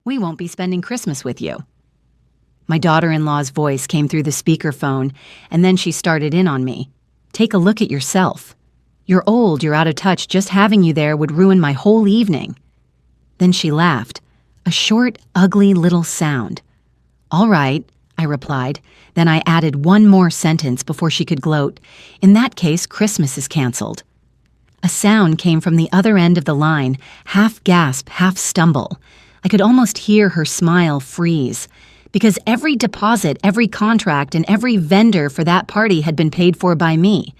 We won't be spending Christmas with you." My daughter-in-law's voice came through the speakerphone, and then she started in on me. "Take a look at yourself. You're old, you're out of touch, just having you there would ruin my whole evening." Then she laughed, a short, ugly little sound. "All right," I replied. Then I added one more sentence before she could gloat. "In that case, Christmas is canceled." A sound came from the other end of the line, half gasp, half stumble. I could almost hear her smile freeze, because every deposit, every contract, and every vendor for that party had been paid for by me.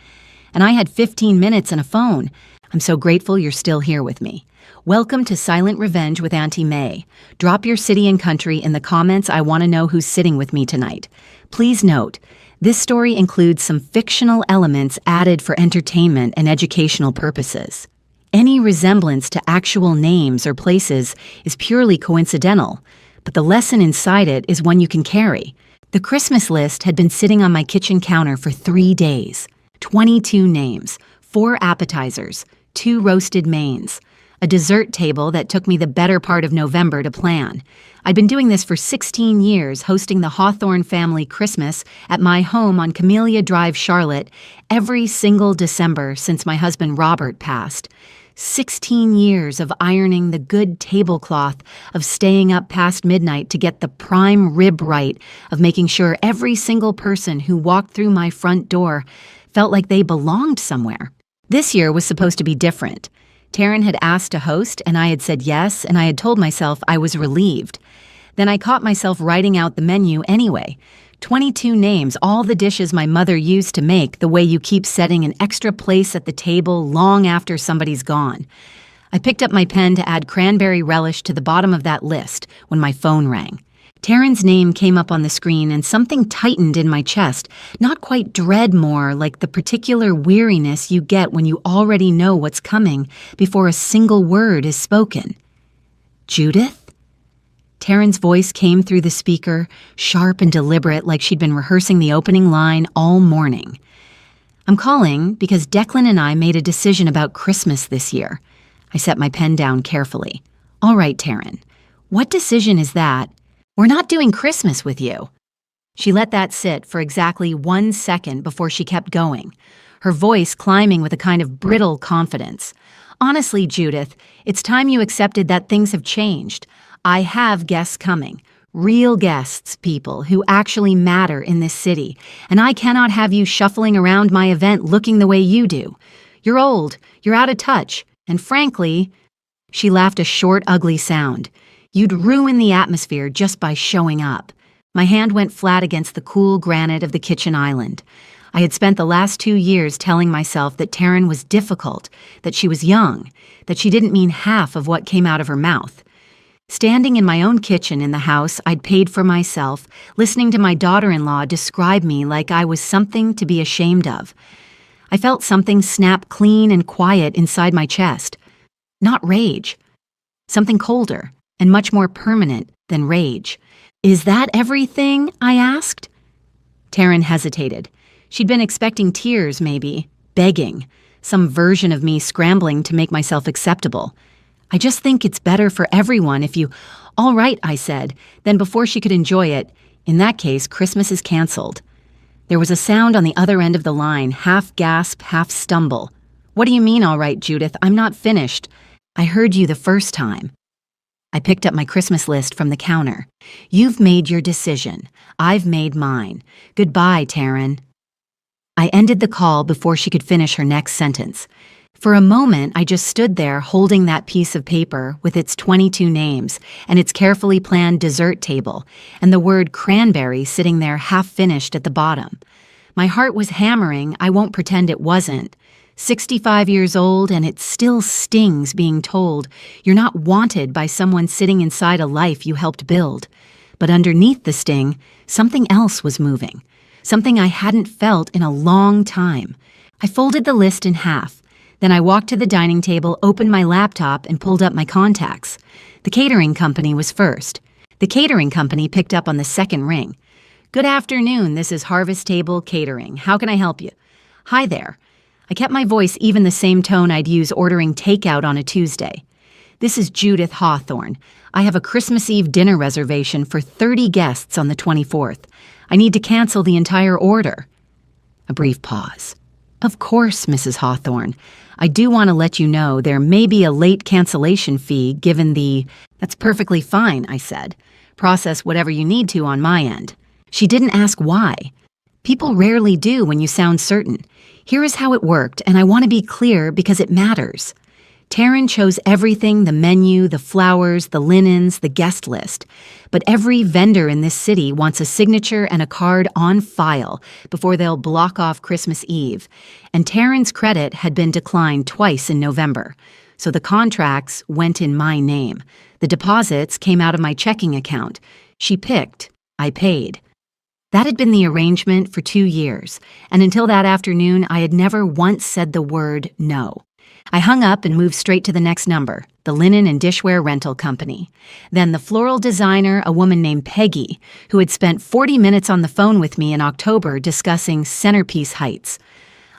And I had 15 minutes and a phone. I'm so grateful you're still here with me. Welcome to Silent Revenge with Auntie May. Drop your city and country in the comments. I want to know who's sitting with me tonight. Please note, this story includes some fictional elements added for entertainment and educational purposes. Any resemblance to actual names or places is purely coincidental, but the lesson inside it is one you can carry. The Christmas list had been sitting on my kitchen counter for 3 days. 22 names, 4 appetizers, 2 roasted mains, a dessert table that took me the better part of November to plan. I'd been doing this for 16 years, hosting the Hawthorne family Christmas at my home on Camellia Drive, Charlotte, every single December since my husband Robert passed. 16 years of ironing the good tablecloth, of staying up past midnight to get the prime rib right, of making sure every single person who walked through my front door felt like they belonged somewhere. This year was supposed to be different. Taryn had asked to host, and I had said yes, and I had told myself I was relieved. Then I caught myself writing out the menu anyway. 22 names, all the dishes my mother used to make, the way you keep setting an extra place at the table long after somebody's gone. I picked up my pen to add cranberry relish to the bottom of that list when my phone rang. Taryn's name came up on the screen and something tightened in my chest, not quite dread, more like the particular weariness you get when you already know what's coming before a single word is spoken. "Judith?" Taryn's voice came through the speaker, sharp and deliberate, like she'd been rehearsing the opening line all morning. "I'm calling because Declan and I made a decision about Christmas this year." I set my pen down carefully. "All right, Taryn. What decision is that? We're not doing Christmas with you." She let that sit for exactly 1 second before she kept going, her voice climbing with a kind of brittle confidence. "Honestly, Judith, it's time you accepted that things have changed. I have guests coming, real guests, people who actually matter in this city, and I cannot have you shuffling around my event looking the way you do. You're old, you're out of touch, and frankly," she laughed a short, ugly sound, "you'd ruin the atmosphere just by showing up." My hand went flat against the cool granite of the kitchen island. I had spent the last 2 years telling myself that Taryn was difficult, that she was young, that she didn't mean half of what came out of her mouth. Standing in my own kitchen in the house I'd paid for myself, listening to my daughter-in-law describe me like I was something to be ashamed of, I felt something snap clean and quiet inside my chest. Not rage. Something colder and much more permanent than rage. "Is that everything?" I asked. Taryn hesitated. She'd been expecting tears, maybe, begging, some version of me scrambling to make myself acceptable. "I just think it's better for everyone if you—" "All right," I said. Then before she could enjoy it, "In that case, Christmas is canceled." There was a sound on the other end of the line, half gasp, half stumble. "What do you mean, all right, Judith? I'm not finished. I heard you the first time." I picked up my Christmas list from the counter. "You've made your decision. I've made mine. Goodbye, Taryn." I ended the call before she could finish her next sentence. For a moment, I just stood there holding that piece of paper with its 22 names and its carefully planned dessert table and the word cranberry sitting there half-finished at the bottom. My heart was hammering. I won't pretend it wasn't. 65 years old, and it still stings being told you're not wanted by someone sitting inside a life you helped build. But underneath the sting, something else was moving, something I hadn't felt in a long time. I folded the list in half. Then I walked to the dining table, opened my laptop, and pulled up my contacts. The catering company was first. The catering company picked up on the second ring. "Good afternoon, this is Harvest Table Catering. How can I help you?" "Hi there." I kept my voice even the same tone I'd use ordering takeout on a Tuesday. "This is Judith Hawthorne. I have a Christmas Eve dinner reservation for 30 guests on the 24th. I need to cancel the entire order." A brief pause. "Of course, Mrs. Hawthorne. I do want to let you know there may be a late cancellation fee given the—" "That's perfectly fine," I said. "Process whatever you need to on my end." She didn't ask why. People rarely do when you sound certain. Here is how it worked, and I want to be clear because it matters. Taryn chose everything: the menu, the flowers, the linens, the guest list. But every vendor in this city wants a signature and a card on file before they'll block off Christmas Eve. And Taryn's credit had been declined twice in November. So the contracts went in my name. The deposits came out of my checking account. She picked. I paid. That had been the arrangement for 2 years. And until that afternoon, I had never once said the word no. I hung up and moved straight to the next number, the linen and dishware rental company. Then the floral designer, a woman named Peggy, who had spent 40 minutes on the phone with me in October discussing centerpiece heights.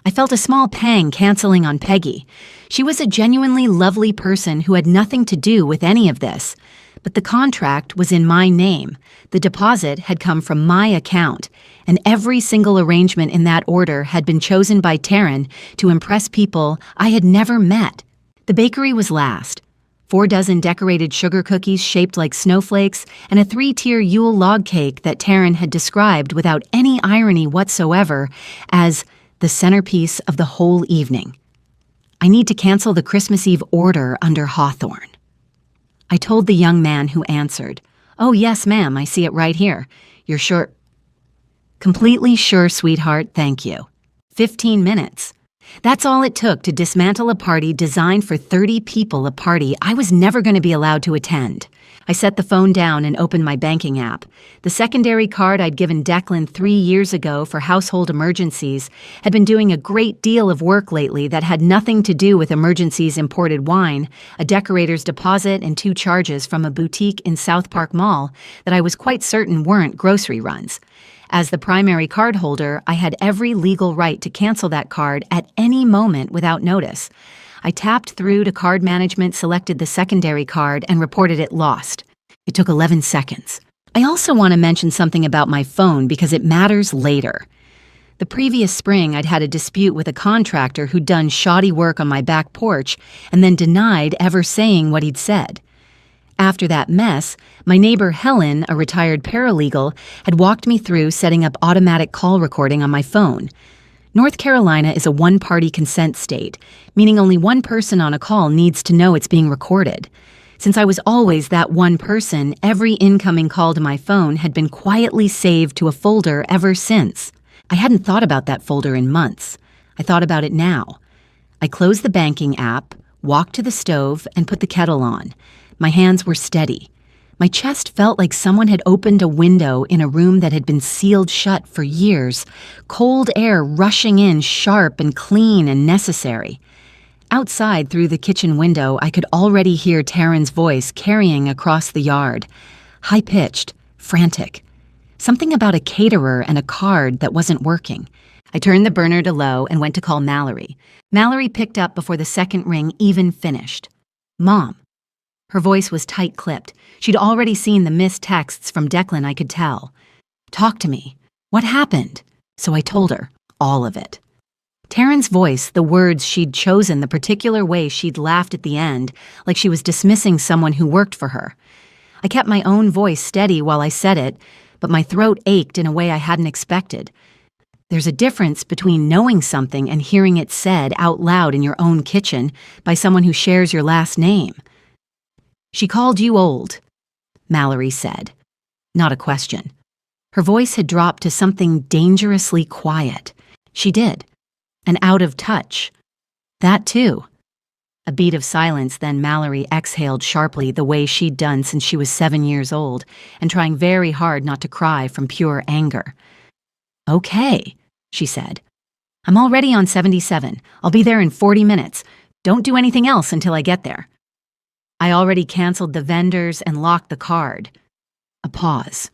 I felt a small pang canceling on Peggy. She was a genuinely lovely person who had nothing to do with any of this. But the contract was in my name. The deposit had come from my account, and every single arrangement in that order had been chosen by Taryn to impress people I had never met. The bakery was last. 4 dozen decorated sugar cookies shaped like snowflakes, and a 3-tier Yule log cake that Taryn had described without any irony whatsoever as the centerpiece of the whole evening. I need to cancel the Christmas Eve order under Hawthorne. I told the young man who answered, "Oh, yes, ma'am, I see it right here. You're sure?" "Completely sure, sweetheart, thank you." 15 minutes. That's all it took to dismantle a party designed for 30 people, a party I was never going to be allowed to attend. I set the phone down and opened my banking app. The secondary card I'd given Declan 3 years ago for household emergencies had been doing a great deal of work lately that had nothing to do with emergencies imported wine, a decorator's deposit, and 2 charges from a boutique in South Park Mall that I was quite certain weren't grocery runs. As the primary card holder, I had every legal right to cancel that card at any moment without notice. I tapped through to card management, selected the secondary card, and reported it lost. It took 11 seconds. I also want to mention something about my phone because it matters later. The previous spring, I'd had a dispute with a contractor who'd done shoddy work on my back porch and then denied ever saying what he'd said. After that mess, my neighbor Helen, a retired paralegal, had walked me through setting up automatic call recording on my phone. North Carolina is a one-party consent state, meaning only one person on a call needs to know it's being recorded. Since I was always that one person, every incoming call to my phone had been quietly saved to a folder ever since. I hadn't thought about that folder in months. I thought about it now. I closed the banking app, walked to the stove, and put the kettle on. My hands were steady. My chest felt like someone had opened a window in a room that had been sealed shut for years, cold air rushing in sharp and clean and necessary. Outside through the kitchen window, I could already hear Taryn's voice carrying across the yard. High-pitched, frantic. Something about a caterer and a card that wasn't working. I turned the burner to low and went to call Mallory. Mallory picked up before the second ring even finished. "Mom." Her voice was tight-clipped. She'd already seen the missed texts from Declan, I could tell. "Talk to me. What happened?" So I told her, all of it. Taryn's voice, the words she'd chosen, the particular way she'd laughed at the end, like she was dismissing someone who worked for her. I kept my own voice steady while I said it, but my throat ached in a way I hadn't expected. There's a difference between knowing something and hearing it said out loud in your own kitchen by someone who shares your last name. "She called you old," Mallory said. Not a question. Her voice had dropped to something dangerously quiet. She did. And out of touch. That too. A beat of silence, then Mallory exhaled sharply the way she'd done since she was 7 years old, and trying very hard not to cry from pure anger. "Okay," she said. "I'm already on 77. I'll be there in 40 minutes. Don't do anything else until I get there." I already canceled the vendors and locked the card. A pause.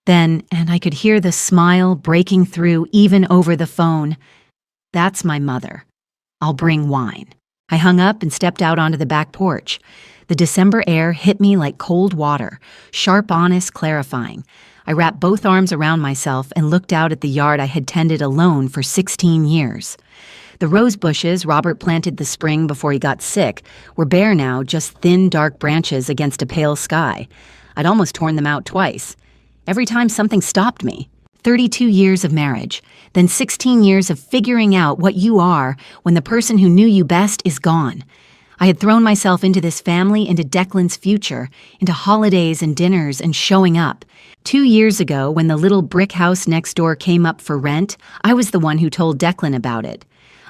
Then, and I could hear the smile breaking through even over the phone. "That's my mother. I'll bring wine." I hung up and stepped out onto the back porch. The December air hit me like cold water, sharp, honest, clarifying. I wrapped both arms around myself and looked out at the yard I had tended alone for 16 years. The rose bushes Robert planted the spring before he got sick were bare now, just thin, dark branches against a pale sky. I'd almost torn them out twice. Every time something stopped me. 32 years of marriage, then 16 years of figuring out what you are when the person who knew you best is gone. I had thrown myself into this family, into Declan's future, into holidays and dinners and showing up. 2 years ago, when the little brick house next door came up for rent, I was the one who told Declan about it.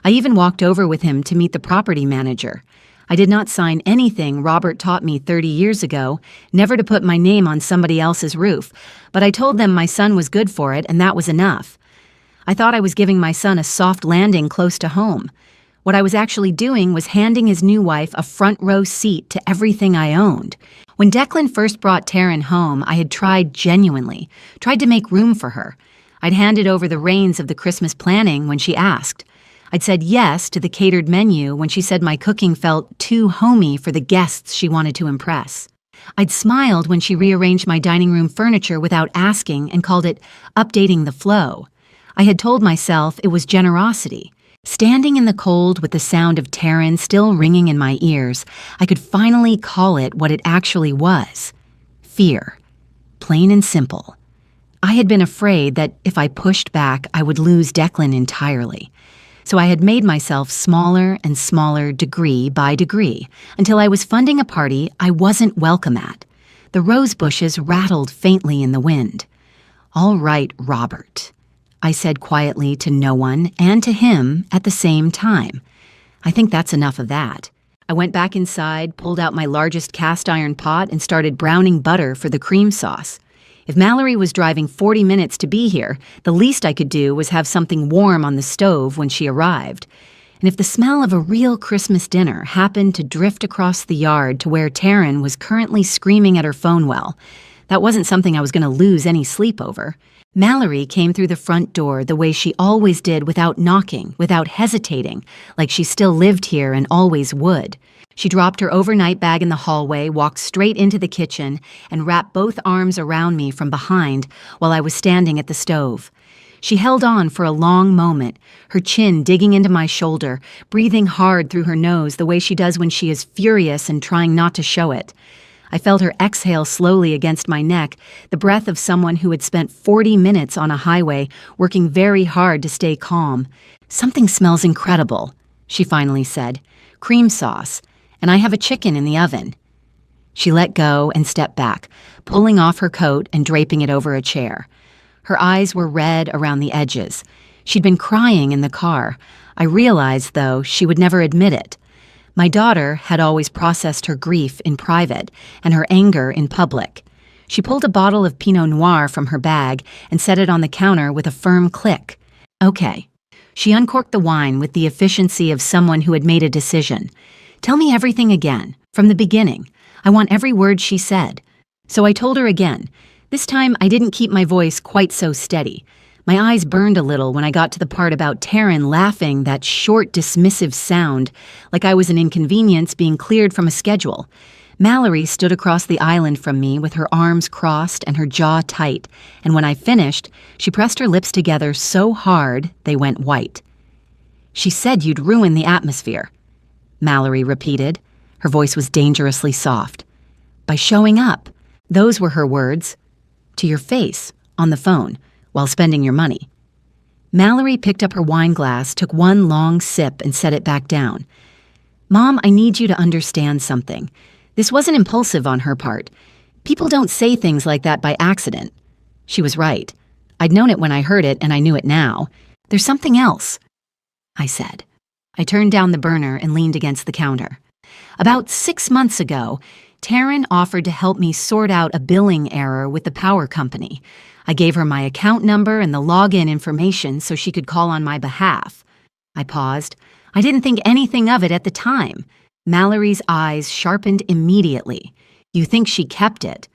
I even walked over with him to meet the property manager. I did not sign anything Robert taught me 30 years ago, never to put my name on somebody else's roof, but I told them my son was good for it and that was enough. I thought I was giving my son a soft landing close to home. What I was actually doing was handing his new wife a front row seat to everything I owned. When Declan first brought Taryn home, I had tried to make room for her. I'd handed over the reins of the Christmas planning when she asked. I'd said yes to the catered menu when she said my cooking felt too homey for the guests she wanted to impress. I'd smiled when she rearranged my dining room furniture without asking and called it updating the flow. I had told myself it was generosity. Standing in the cold with the sound of Taryn still ringing in my ears, I could finally call it what it actually was. Fear. Plain and simple. I had been afraid that if I pushed back, I would lose Declan entirely. So I had made myself smaller and smaller degree by degree until I was funding a party I wasn't welcome at. The rose bushes rattled faintly in the wind. "All right, Robert," I said quietly to no one and to him at the same time. I think that's enough of that. I went back inside, pulled out my largest cast iron pot, and started browning butter for the cream sauce. If Mallory was driving 40 minutes to be here, the least I could do was have something warm on the stove when she arrived. And if the smell of a real Christmas dinner happened to drift across the yard to where Taryn was currently screaming at her phone well, that wasn't something I was going to lose any sleep over. Mallory came through the front door the way she always did, without knocking, without hesitating, like she still lived here and always would. She dropped her overnight bag in the hallway, walked straight into the kitchen, and wrapped both arms around me from behind while I was standing at the stove. She held on for a long moment, her chin digging into my shoulder, breathing hard through her nose the way she does when she is furious and trying not to show it. I felt her exhale slowly against my neck, the breath of someone who had spent 40 minutes on a highway working very hard to stay calm. "Something smells incredible," she finally said. "Cream sauce. And I have a chicken in the oven." She let go and stepped back, pulling off her coat and draping it over a chair. Her eyes were red around the edges. She'd been crying in the car. I realized, though, she would never admit it. My daughter had always processed her grief in private and her anger in public. She pulled a bottle of Pinot Noir from her bag and set it on the counter with a firm click. "Okay." She uncorked the wine with the efficiency of someone who had made a decision. "Tell me everything again, from the beginning. I want every word she said." So I told her again. This time I didn't keep my voice quite so steady. My eyes burned a little when I got to the part about Taryn laughing, that short, dismissive sound, like I was an inconvenience being cleared from a schedule. Mallory stood across the island from me with her arms crossed and her jaw tight, and when I finished, she pressed her lips together so hard they went white. "She said you'd ruin the atmosphere," Mallory repeated. Her voice was dangerously soft. "By showing up." Those were her words. "To your face, on the phone, while spending your money." Mallory picked up her wine glass, took one long sip, and set it back down. "Mom, I need you to understand something. This wasn't impulsive on her part. People don't say things like that by accident." She was right. I'd known it when I heard it, and I knew it now. "There's something else," I said. I turned down the burner and leaned against the counter. "About 6 months ago, Taryn offered to help me sort out a billing error with the power company. I gave her my account number and the login information so she could call on my behalf." I paused. I didn't think anything of it at the time. Mallory's eyes sharpened immediately. "You think she kept it?"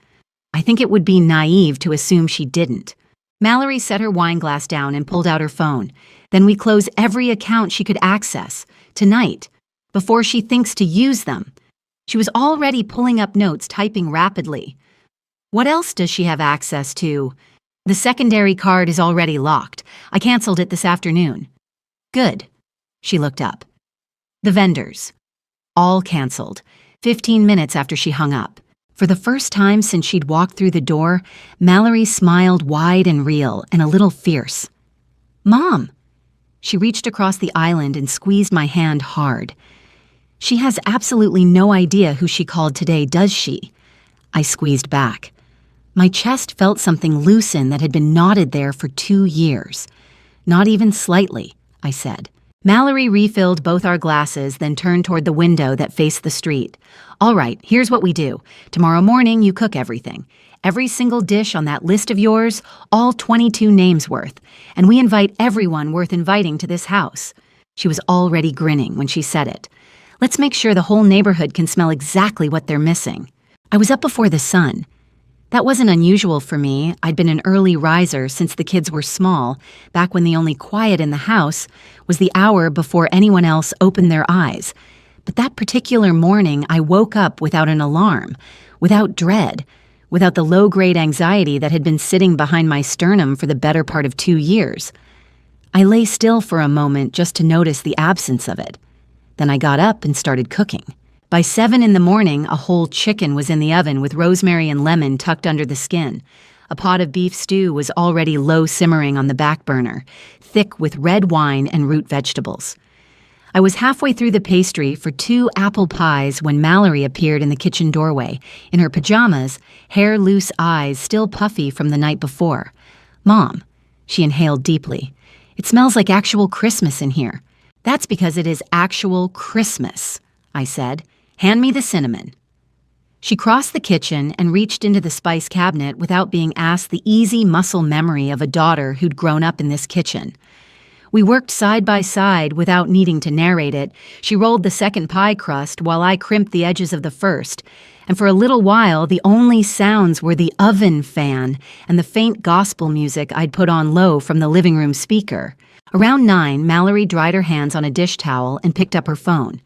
"I think it would be naive to assume she didn't." Mallory set her wine glass down and pulled out her phone. "Then we close every account she could access, tonight, before she thinks to use them." She was already pulling up notes, typing rapidly. What else does she have access to? The secondary card is already locked. I canceled it this afternoon. Good. She looked up. The vendors. All canceled. 15 minutes after she hung up. For the first time since she'd walked through the door, Mallory smiled wide and real and a little fierce. Mom! She reached across the island and squeezed my hand hard. She has absolutely no idea who she called today, does she? I squeezed back. My chest felt something loosen that had been knotted there for 2 years. Not even slightly, I said. Mallory refilled both our glasses, then turned toward the window that faced the street. All right, here's what we do. Tomorrow morning, you cook everything. Every single dish on that list of yours, all 22 names worth. And we invite everyone worth inviting to this house. She was already grinning when she said it. Let's make sure the whole neighborhood can smell exactly what they're missing. I was up before the sun. That wasn't unusual for me. I'd been an early riser since the kids were small, back when the only quiet in the house was the hour before anyone else opened their eyes. But that particular morning, I woke up without an alarm, without dread, without the low-grade anxiety that had been sitting behind my sternum for the better part of 2 years. I lay still for a moment just to notice the absence of it. Then I got up and started cooking. By 7 in the morning, a whole chicken was in the oven with rosemary and lemon tucked under the skin. A pot of beef stew was already low simmering on the back burner, thick with red wine and root vegetables. I was halfway through the pastry for 2 apple pies when Mallory appeared in the kitchen doorway, in her pajamas, hair loose, eyes still puffy from the night before. Mom, she inhaled deeply. It smells like actual Christmas in here. That's because it is actual Christmas, I said. Hand me the cinnamon. She crossed the kitchen and reached into the spice cabinet without being asked the easy muscle memory of a daughter who'd grown up in this kitchen. We worked side by side without needing to narrate it. She rolled the second pie crust while I crimped the edges of the first, and for a little while the only sounds were the oven fan and the faint gospel music I'd put on low from the living room speaker. Around 9, Mallory dried her hands on a dish towel and picked up her phone.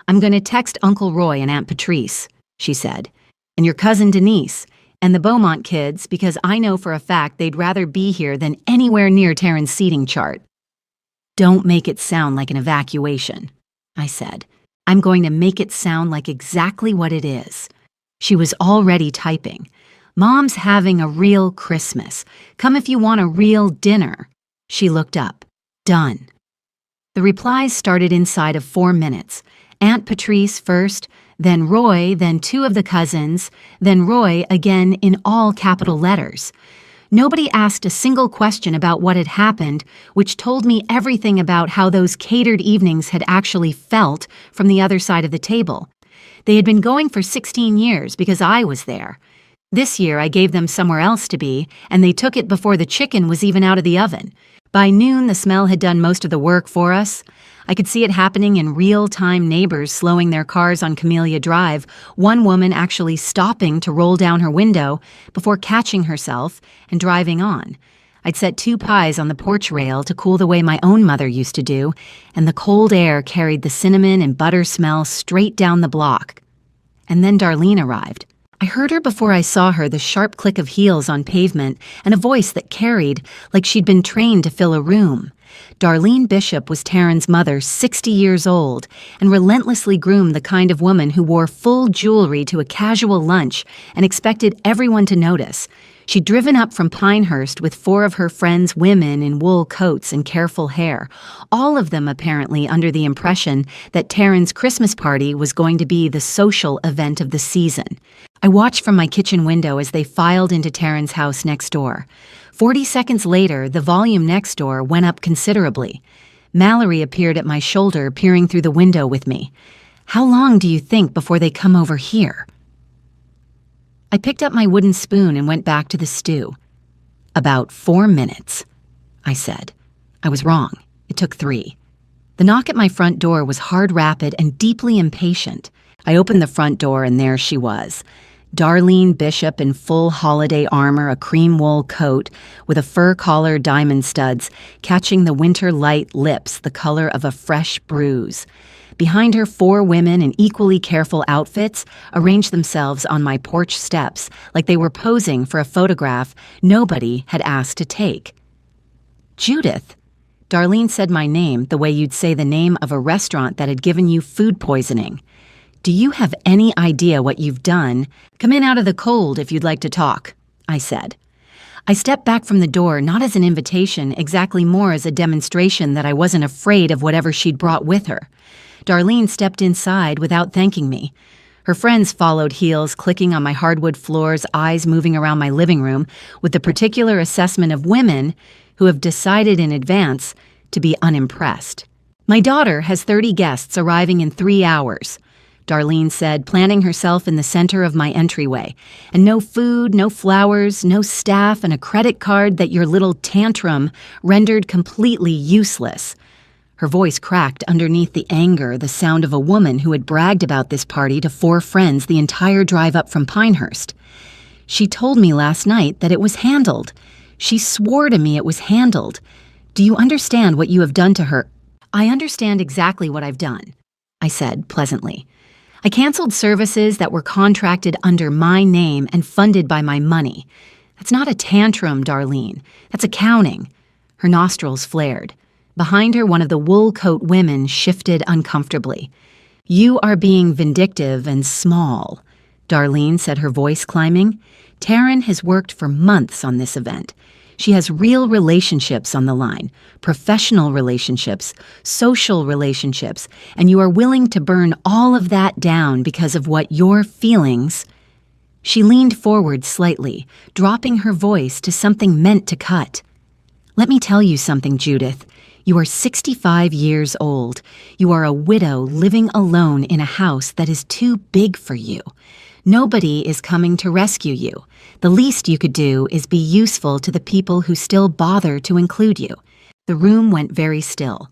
I'm going to text Uncle Roy and Aunt Patrice, she said, and your cousin Denise, and the Beaumont kids, because I know for a fact they'd rather be here than anywhere near Taryn's seating chart. Don't make it sound like an evacuation, I said. I'm going to make it sound like exactly what it is. She was already typing. Mom's having a real Christmas. Come if you want a real dinner. She looked up. Done. The replies started inside of 4 minutes. Aunt Patrice first, then Roy, then 2 of the cousins, then Roy again in all capital letters. Nobody asked a single question about what had happened, which told me everything about how those catered evenings had actually felt from the other side of the table. They had been going for 16 years because I was there. This year I gave them somewhere else to be, and they took it before the chicken was even out of the oven. By noon, the smell had done most of the work for us. I could see it happening in real-time, neighbors slowing their cars on Camellia Drive, one woman actually stopping to roll down her window before catching herself and driving on. I'd set 2 pies on the porch rail to cool the way my own mother used to do, and the cold air carried the cinnamon and butter smell straight down the block. And then Darlene arrived. I heard her before I saw her, the sharp click of heels on pavement and a voice that carried like she'd been trained to fill a room. Darlene Bishop was Taryn's mother, 60 years old, and relentlessly groomed the kind of woman who wore full jewelry to a casual lunch and expected everyone to notice. She'd driven up from Pinehurst with 4 of her friends' women in wool coats and careful hair, all of them apparently under the impression that Taryn's Christmas party was going to be the social event of the season. I watched from my kitchen window as they filed into Taryn's house next door. 40 seconds later, the volume next door went up considerably. Mallory appeared at my shoulder, peering through the window with me. How long do you think before they come over here? I picked up my wooden spoon and went back to the stew. About 4 minutes, I said. I was wrong. It took 3. The knock at my front door was hard, rapid, and deeply impatient. I opened the front door and there she was. Darlene Bishop in full holiday armor, a cream wool coat with a fur collar, diamond studs, catching the winter light lips the color of a fresh bruise. Behind her, 4 women in equally careful outfits arranged themselves on my porch steps like they were posing for a photograph nobody had asked to take. "Judith." Darlene said my name the way you'd say the name of a restaurant that had given you food poisoning. "Do you have any idea what you've done? Come in out of the cold if you'd like to talk," I said. I stepped back from the door, not as an invitation, exactly more as a demonstration that I wasn't afraid of whatever she'd brought with her. Darlene stepped inside without thanking me. Her friends followed heels, clicking on my hardwood floors, eyes moving around my living room, with the particular assessment of women who have decided in advance to be unimpressed. "My daughter has 30 guests arriving in 3 hours," Darlene said, planting herself in the center of my entryway. "And no food, no flowers, no staff, and a credit card that your little tantrum rendered completely useless." Her voice cracked underneath the anger, the sound of a woman who had bragged about this party to 4 friends the entire drive up from Pinehurst. "She told me last night that it was handled. She swore to me it was handled. Do you understand what you have done to her?" "I understand exactly what I've done," I said pleasantly. "I canceled services that were contracted under my name and funded by my money. That's not a tantrum, Darlene. That's accounting." Her nostrils flared. Behind her, one of the wool coat women shifted uncomfortably. "You are being vindictive and small," Darlene said, her voice climbing. "Taryn has worked for months on this event. She has real relationships on the line, professional relationships, social relationships, and you are willing to burn all of that down because of what your feelings—" She leaned forward slightly, dropping her voice to something meant to cut. "Let me tell you something, Judith. You are 65 years old. You are a widow living alone in a house that is too big for you. Nobody is coming to rescue you. The least you could do is be useful to the people who still bother to include you." The room went very still.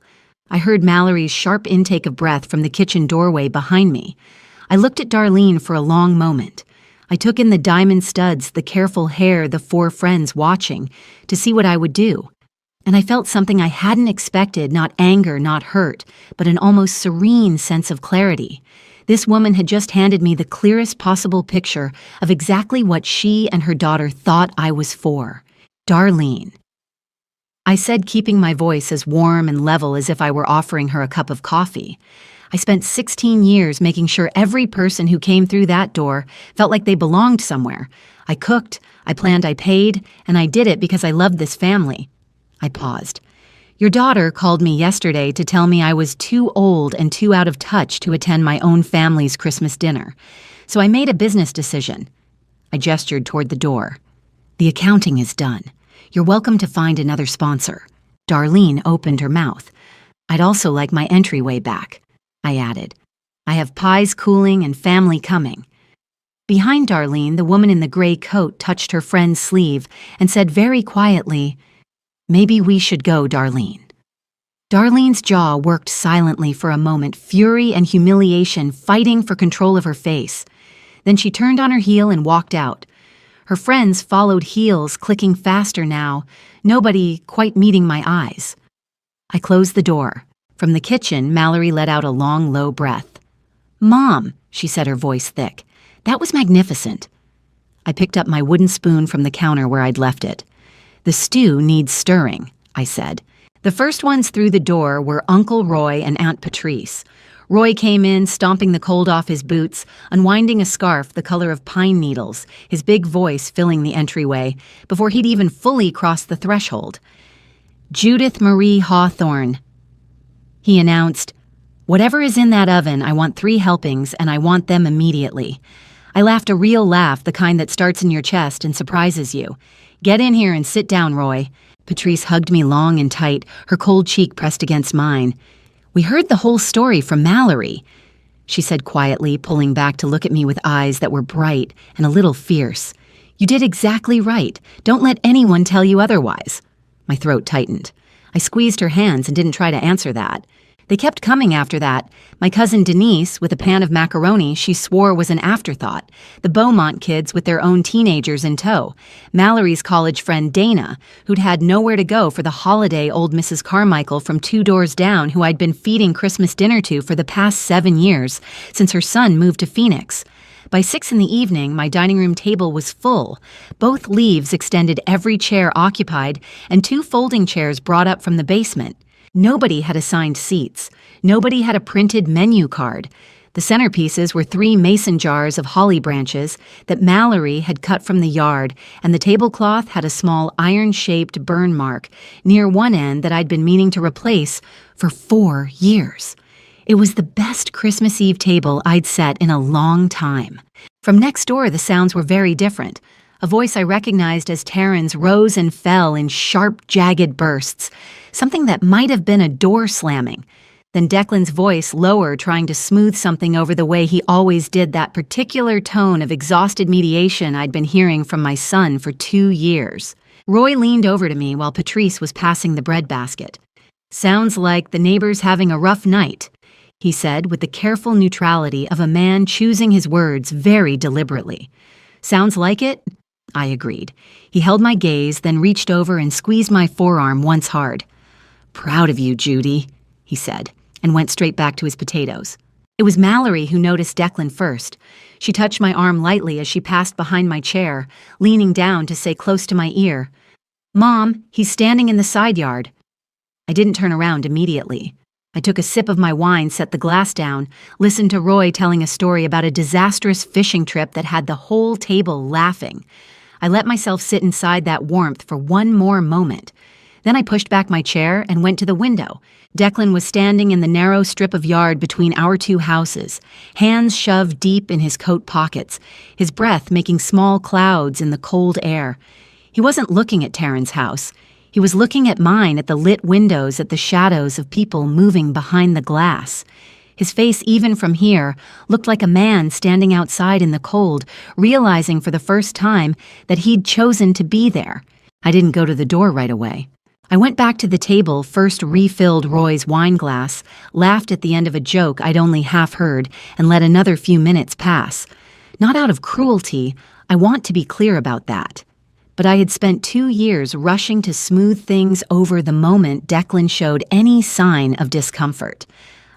I heard Mallory's sharp intake of breath from the kitchen doorway behind me. I looked at Darlene for a long moment. I took in the diamond studs, the careful hair, the 4 friends watching, to see what I would do. And I felt something I hadn't expected, not anger, not hurt, but an almost serene sense of clarity. This woman had just handed me the clearest possible picture of exactly what she and her daughter thought I was for. "Darlene," I said, keeping my voice as warm and level as if I were offering her a cup of coffee. "I spent 16 years making sure every person who came through that door felt like they belonged somewhere. I cooked, I planned, I paid, and I did it because I loved this family." I paused. "Your daughter called me yesterday to tell me I was too old and too out of touch to attend my own family's Christmas dinner. So I made a business decision." I gestured toward the door. "The accounting is done. You're welcome to find another sponsor." Darlene opened her mouth. "I'd also like my entryway back," I added. "I have pies cooling and family coming." Behind Darlene, the woman in the gray coat touched her friend's sleeve and said very quietly, "Maybe we should go, Darlene." Darlene's jaw worked silently for a moment, fury and humiliation fighting for control of her face. Then she turned on her heel and walked out. Her friends followed heels, clicking faster now, nobody quite meeting my eyes. I closed the door. From the kitchen, Mallory let out a long, low breath. "Mom," she said, her voice thick. "That was magnificent." I picked up my wooden spoon from the counter where I'd left it. "The stew needs stirring," I said. The first ones through the door were Uncle Roy and Aunt Patrice. Roy came in, stomping the cold off his boots, unwinding a scarf the color of pine needles, his big voice filling the entryway, before he'd even fully crossed the threshold. "Judith Marie Hawthorne," he announced. "Whatever is in that oven, I want 3 helpings, and I want them immediately." I laughed, a real laugh, the kind that starts in your chest and surprises you. "Get in here and sit down, Roy." Patrice hugged me long and tight, her cold cheek pressed against mine. "We heard the whole story from Mallory," she said quietly, pulling back to look at me with eyes that were bright and a little fierce. "You did exactly right. Don't let anyone tell you otherwise." My throat tightened. I squeezed her hands and didn't try to answer that. They kept coming after that. My cousin Denise, with a pan of macaroni she swore was an afterthought. The Beaumont kids with their own teenagers in tow. Mallory's college friend Dana, who'd had nowhere to go for the holiday, old Mrs. Carmichael from 2 doors down, who I'd been feeding Christmas dinner to for the past 7 years, since her son moved to Phoenix. By 6 in the evening, my dining room table was full. Both leaves extended every chair occupied, and 2 folding chairs brought up from the basement. Nobody had assigned seats. Nobody had a printed menu card. The centerpieces were 3 mason jars of holly branches that Mallory had cut from the yard, and the tablecloth had a small iron-shaped burn mark near one end that I'd been meaning to replace for 4 years. It was the best Christmas Eve table I'd set in a long time. From next door, the sounds were very different. A voice I recognized as Taryn's rose and fell in sharp, jagged bursts, something that might have been a door slamming. Then Declan's voice lower, trying to smooth something over the way he always did, that particular tone of exhausted mediation I'd been hearing from my son for 2 years. Roy leaned over to me while Patrice was passing the bread basket. "Sounds like the neighbors having a rough night," he said with the careful neutrality of a man choosing his words very deliberately. "Sounds like it," I agreed. He held my gaze, then reached over and squeezed my forearm once hard. "Proud of you, Judy," he said, and went straight back to his potatoes. It was Mallory who noticed Declan first. She touched my arm lightly as she passed behind my chair, leaning down to say close to my ear, "Mom, he's standing in the side yard." I didn't turn around immediately. I took a sip of my wine, set the glass down, listened to Roy telling a story about a disastrous fishing trip that had the whole table laughing. I let myself sit inside that warmth for one more moment. Then I pushed back my chair and went to the window. Declan was standing in the narrow strip of yard between our 2 houses, hands shoved deep in his coat pockets, his breath making small clouds in the cold air. He wasn't looking at Taryn's house. He was looking at mine, at the lit windows, at the shadows of people moving behind the glass. His face, even from here, looked like a man standing outside in the cold, realizing for the first time that he'd chosen to be there. I didn't go to the door right away. I went back to the table, first refilled Roy's wine glass, laughed at the end of a joke I'd only half heard, and let another few minutes pass. Not out of cruelty, I want to be clear about that. But I had spent 2 years rushing to smooth things over the moment Declan showed any sign of discomfort.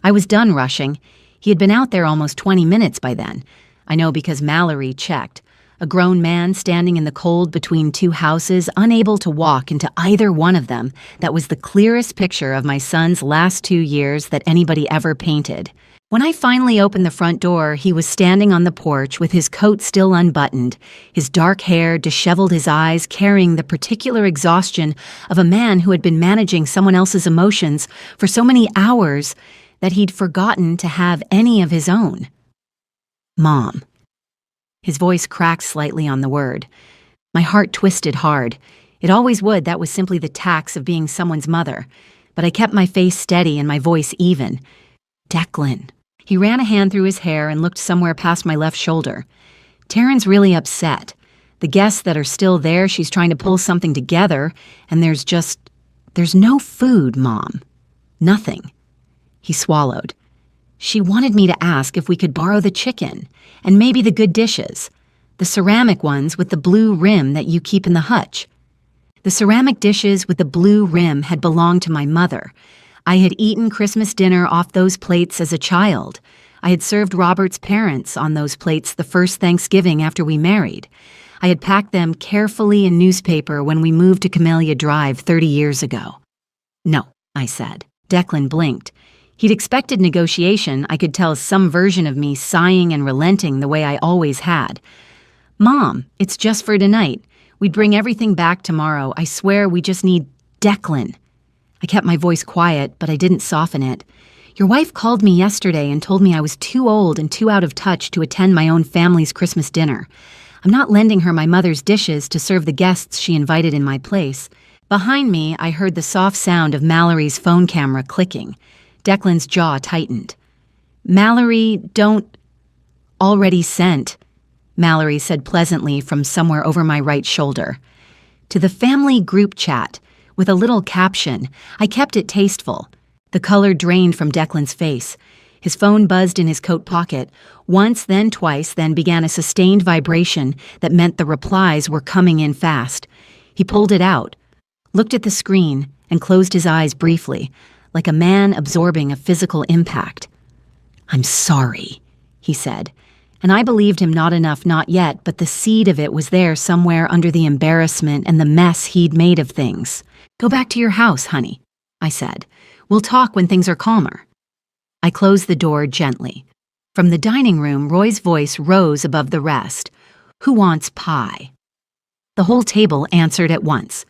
I was done rushing. He had been out there almost 20 minutes by then. I know because Mallory checked. A grown man standing in the cold between 2 houses, unable to walk into either one of them. That was the clearest picture of my son's last 2 years that anybody ever painted. When I finally opened the front door, he was standing on the porch with his coat still unbuttoned, his dark hair disheveled, his eyes carrying the particular exhaustion of a man who had been managing someone else's emotions for so many hours that he'd forgotten to have any of his own. "Mom." His voice cracked slightly on the word. My heart twisted hard. It always would. That was simply the tax of being someone's mother. But I kept my face steady and my voice even. "Declan." He ran a hand through his hair and looked somewhere past my left shoulder. "Taryn's really upset. The guests that are still there, she's trying to pull something together, and there's no food, Mom. Nothing." He swallowed. "She wanted me to ask if we could borrow the chicken, and maybe the good dishes. The ceramic ones with the blue rim that you keep in the hutch." The ceramic dishes with the blue rim had belonged to my mother. I had eaten Christmas dinner off those plates as a child. I had served Robert's parents on those plates the first Thanksgiving after we married. I had packed them carefully in newspaper when we moved to Camellia Drive 30 years ago. "No," I said. Declan blinked. He'd expected negotiation. I could tell some version of me sighing and relenting the way I always had. "Mom, it's just for tonight. We'd bring everything back tomorrow. I swear we just need Declan." I kept my voice quiet, but I didn't soften it. "Your wife called me yesterday and told me I was too old and too out of touch to attend my own family's Christmas dinner. I'm not lending her my mother's dishes to serve the guests she invited in my place." Behind me, I heard the soft sound of Mallory's phone camera clicking. Declan's jaw tightened. "Mallory, don't—" "Already sent," Mallory said pleasantly from somewhere over my right shoulder. "To the family group chat, with a little caption. I kept it tasteful. The color drained from Declan's face. His phone buzzed in his coat pocket. Once, then twice, then began a sustained vibration that meant the replies were coming in fast. He pulled it out, looked at the screen, and closed his eyes briefly, like a man absorbing a physical impact. "I'm sorry," he said, and I believed him not enough not yet, but the seed of it was there somewhere under the embarrassment and the mess he'd made of things. "Go back to your house, honey," I said. "We'll talk when things are calmer." I closed the door gently. From the dining room, Roy's voice rose above the rest. "Who wants pie?" The whole table answered at once.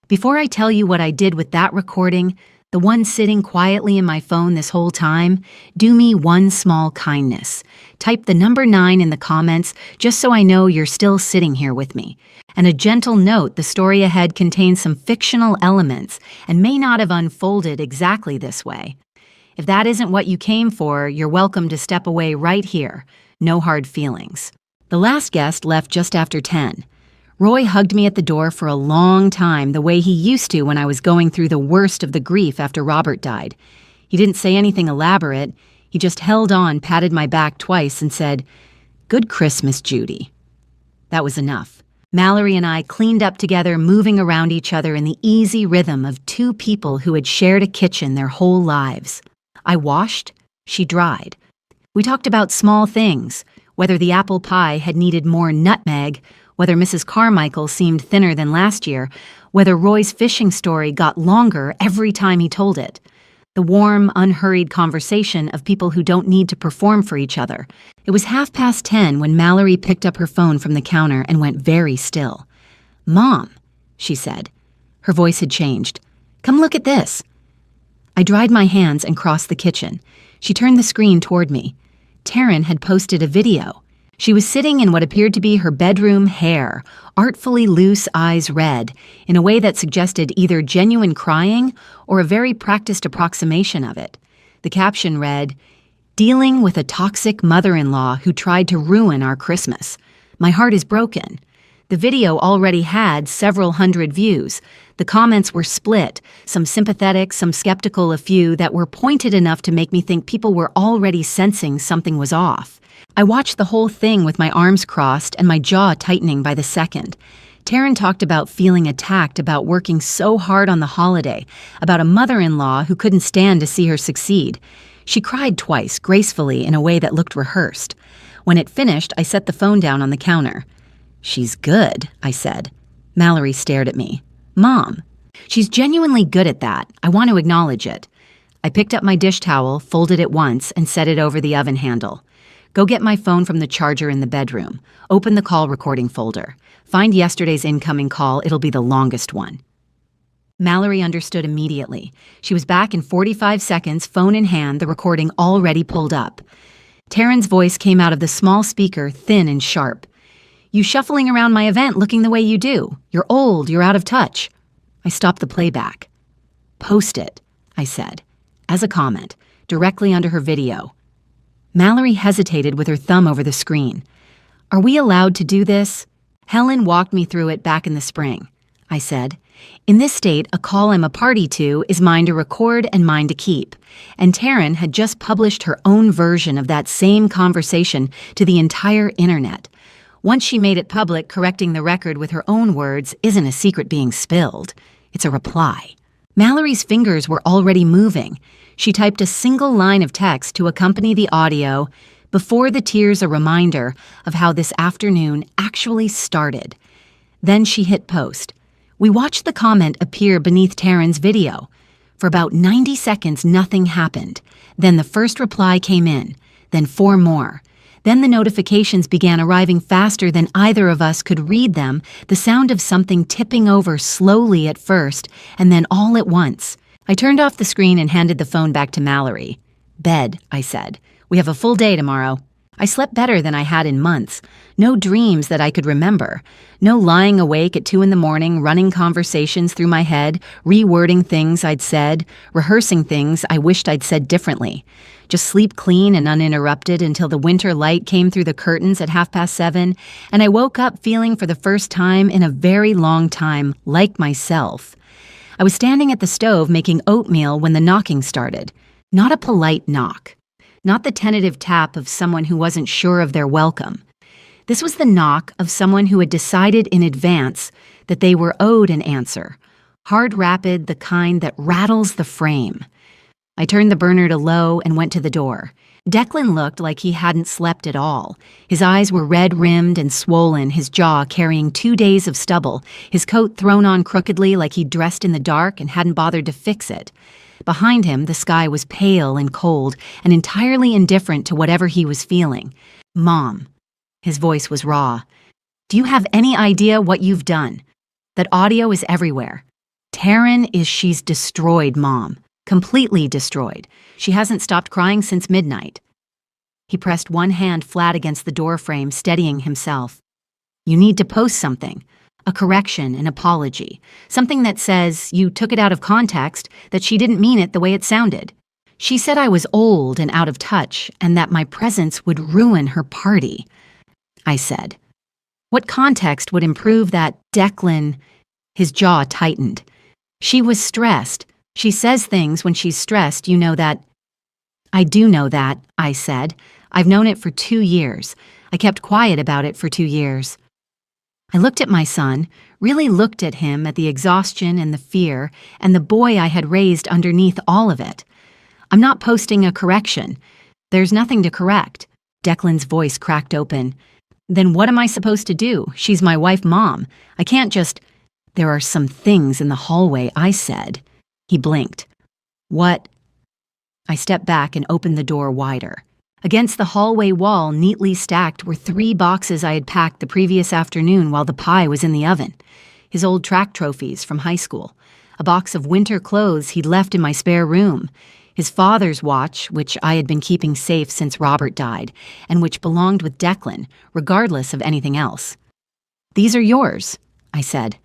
Before I tell you what I did with that recording, the one sitting quietly in my phone this whole time, do me one small kindness. Type the number 9 in the comments just so I know you're still sitting here with me. And a gentle note, the story ahead contains some fictional elements and may not have unfolded exactly this way. If that isn't what you came for, you're welcome to step away right here. No hard feelings. The last guest left just after 10. Roy hugged me at the door for a long time, the way he used to when I was going through the worst of the grief after Robert died. He didn't say anything elaborate. He just held on, patted my back twice, and said, "Good Christmas, Judy." That was enough. Mallory and I cleaned up together, moving around each other in the easy rhythm of two people who had shared a kitchen their whole lives. I washed, she dried. We talked about small things, whether the apple pie had needed more nutmeg, whether Mrs. Carmichael seemed thinner than last year, whether Roy's fishing story got longer every time he told it. The warm, unhurried conversation of people who don't need to perform for each other. It was 10:30 when Mallory picked up her phone from the counter and went very still. "Mom," she said. Her voice had changed. "Come look at this." I dried my hands and crossed the kitchen. She turned the screen toward me. Taryn had posted a video. She was sitting in what appeared to be her bedroom hair, artfully loose, eyes red, in a way that suggested either genuine crying or a very practiced approximation of it. The caption read, "Dealing with a toxic mother-in-law who tried to ruin our Christmas. My heart is broken." The video already had several hundred views. The comments were split, some sympathetic, some skeptical, a few that were pointed enough to make me think people were already sensing something was off. I watched the whole thing with my arms crossed and my jaw tightening by the second. Taryn talked about feeling attacked, about working so hard on the holiday, about a mother-in-law who couldn't stand to see her succeed. She cried twice, gracefully, in a way that looked rehearsed. When it finished, I set the phone down on the counter. "She's good," I said. Mallory stared at me. "Mom, she's genuinely good at that. I want to acknowledge it." I picked up my dish towel, folded it once, and set it over the oven handle. "Go get my phone from the charger in the bedroom. Open the call recording folder. Find yesterday's incoming call. It'll be the longest one." Mallory understood immediately. She was back in 45 seconds, phone in hand, the recording already pulled up. Taryn's voice came out of the small speaker, thin and sharp. "You shuffling around my event looking the way you do. You're old, you're out of touch." I stopped the playback. "Post it," I said, as a comment, directly under her video. Mallory hesitated with her thumb over the screen. "Are we allowed to do this?" "Helen walked me through it back in the spring," I said. "In this state, a call I'm a party to is mine to record and mine to keep." And Taryn had just published her own version of that same conversation to the entire internet. Once she made it public, correcting the record with her own words isn't a secret being spilled. It's a reply. Mallory's fingers were already moving. She typed a single line of text to accompany the audio, "Before the tears, a reminder of how this afternoon actually started." Then she hit post. We watched the comment appear beneath Taryn's video. For about 90 seconds, nothing happened. Then the first reply came in, then 4 more. Then the notifications began arriving faster than either of us could read them, the sound of something tipping over slowly at first, and then all at once. I turned off the screen and handed the phone back to Mallory. "Bed," I said. "We have a full day tomorrow." I slept better than I had in months. No dreams that I could remember. No lying awake at 2 a.m, running conversations through my head, rewording things I'd said, rehearsing things I wished I'd said differently. Just sleep clean and uninterrupted until the winter light came through the curtains at 7:30, and I woke up feeling for the first time in a very long time like myself. I was standing at the stove making oatmeal when the knocking started. Not a polite knock. Not the tentative tap of someone who wasn't sure of their welcome. This was the knock of someone who had decided in advance that they were owed an answer. Hard rapid, the kind that rattles the frame. I turned the burner to low and went to the door. Declan looked like he hadn't slept at all. His eyes were red-rimmed and swollen, his jaw carrying 2 days of stubble, his coat thrown on crookedly like he'd dressed in the dark and hadn't bothered to fix it. Behind him, the sky was pale and cold and entirely indifferent to whatever he was feeling. "Mom." His voice was raw. "Do you have any idea what you've done? That audio is everywhere. She's destroyed, Mom. Completely destroyed. She hasn't stopped crying since midnight." He pressed one hand flat against the door frame, steadying himself. "You need to post something. A correction, an apology. Something that says you took it out of context, that she didn't mean it the way it sounded. She said I was old and out of touch, and that my presence would ruin her party," I said. What context would improve that Declan? His jaw tightened. "She was stressed. She says things when she's stressed, you know that." "I do know that," I said. "I've known it for 2 years. I kept quiet about it for 2 years." I looked at my son, really looked at him, at the exhaustion and the fear, and the boy I had raised underneath all of it. "I'm not posting a correction. There's nothing to correct." Declan's voice cracked open. "Then what am I supposed to do? She's my wife, Mom. I can't just—" "There are some things in the hallway," I said. He blinked. "What?" I stepped back and opened the door wider. Against the hallway wall, neatly stacked, were 3 boxes I had packed the previous afternoon while the pie was in the oven. His old track trophies from high school. A box of winter clothes he'd left in my spare room. His father's watch, which I had been keeping safe since Robert died, and which belonged with Declan, regardless of anything else. "These are yours," I said.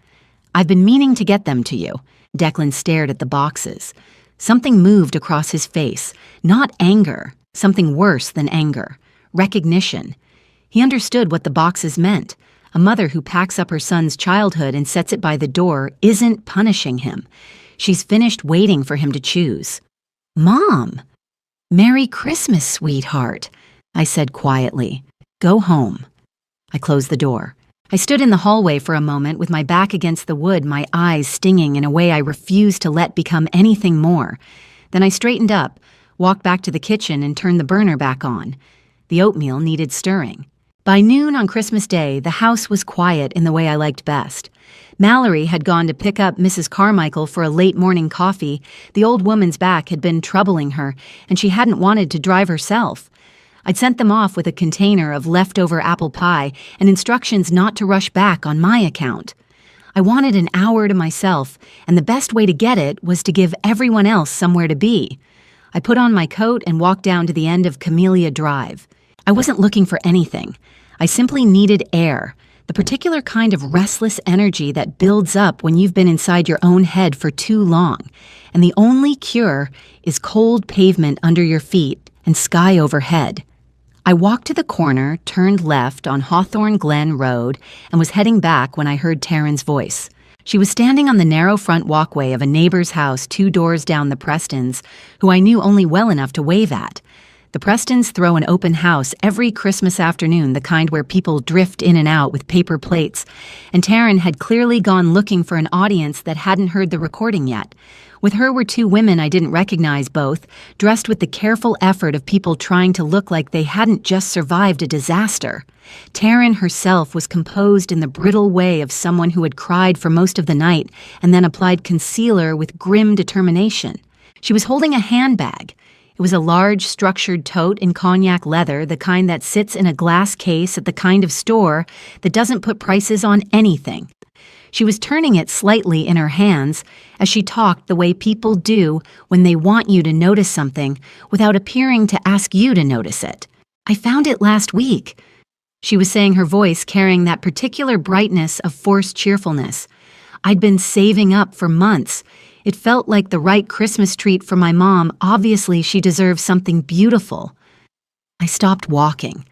"I've been meaning to get them to you." Declan stared at the boxes. Something moved across his face. Not anger, something worse than anger. Recognition. He understood what the boxes meant. A mother who packs up her son's childhood and sets it by the door isn't punishing him. She's finished waiting for him to choose. "Mom!" "Merry Christmas, sweetheart," I said quietly. "Go home." I closed the door. I stood in the hallway for a moment with my back against the wood, my eyes stinging in a way I refused to let become anything more. Then I straightened up, walked back to the kitchen, and turned the burner back on. The oatmeal needed stirring. By noon on Christmas Day, the house was quiet in the way I liked best. Mallory had gone to pick up Mrs. Carmichael for a late morning coffee. The old woman's back had been troubling her, and she hadn't wanted to drive herself. I'd sent them off with a container of leftover apple pie and instructions not to rush back on my account. I wanted an hour to myself, and the best way to get it was to give everyone else somewhere to be. I put on my coat and walked down to the end of Camellia Drive. I wasn't looking for anything. I simply needed air, the particular kind of restless energy that builds up when you've been inside your own head for too long, and the only cure is cold pavement under your feet and sky overhead. I walked to the corner, turned left on Hawthorne Glen Road, and was heading back when I heard Taryn's voice. She was standing on the narrow front walkway of a neighbor's house 2 doors down the Prestons, who I knew only well enough to wave at. The Prestons throw an open house every Christmas afternoon, the kind where people drift in and out with paper plates, and Taryn had clearly gone looking for an audience that hadn't heard the recording yet. With her were 2 women I didn't recognize, both dressed with the careful effort of people trying to look like they hadn't just survived a disaster. Taryn herself was composed in the brittle way of someone who had cried for most of the night and then applied concealer with grim determination. She was holding a handbag. It was a large, structured tote in cognac leather, the kind that sits in a glass case at the kind of store that doesn't put prices on anything. She was turning it slightly in her hands as she talked the way people do when they want you to notice something without appearing to ask you to notice it. "I found it last week," she was saying, her voice carrying that particular brightness of forced cheerfulness. "I'd been saving up for months. It felt like the right Christmas treat for my mom. Obviously, she deserves something beautiful." I stopped walking.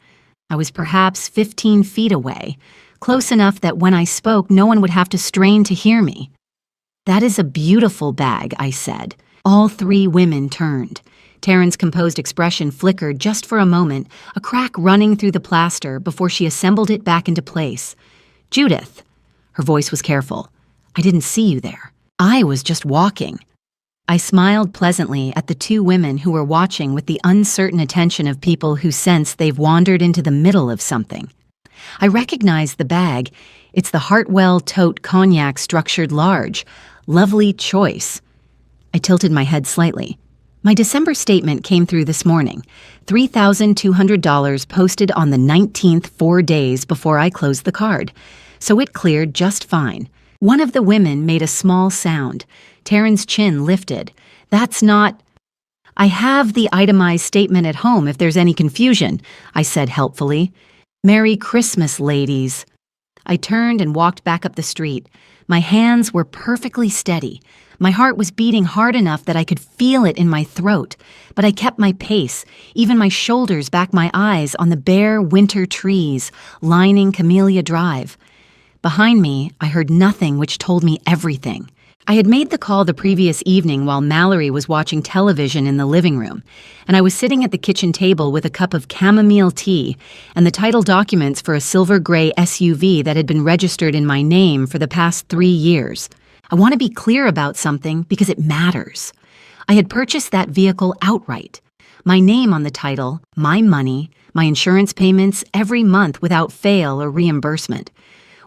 I was perhaps 15 feet away, close enough that when I spoke, no one would have to strain to hear me. "That is a beautiful bag," I said. All three women turned. Taryn's composed expression flickered just for a moment, a crack running through the plaster before she assembled it back into place. "Judith." Her voice was careful. "I didn't see you there. I was just walking." I smiled pleasantly at the two women who were watching with the uncertain attention of people who sense they've wandered into the middle of something. I recognized the bag. It's the Hartwell Tote Cognac Structured Large. Lovely choice. I tilted my head slightly. My December statement came through this morning. $3,200 posted on the 19th, 4 days before I closed the card. So it cleared just fine. One of the women made a small sound. Taryn's chin lifted. "That's not—" "I have the itemized statement at home if there's any confusion," I said helpfully. "Merry Christmas, ladies." I turned and walked back up the street. My hands were perfectly steady. My heart was beating hard enough that I could feel it in my throat, but I kept my pace, even my shoulders back my eyes on the bare winter trees lining Camellia Drive. Behind me, I heard nothing which told me everything. I had made the call the previous evening while Mallory was watching television in the living room, and I was sitting at the kitchen table with a cup of chamomile tea and the title documents for a silver-gray SUV that had been registered in my name for the past 3 years. I want to be clear about something because it matters. I had purchased that vehicle outright. My name on the title, my money, my insurance payments every month without fail or reimbursement.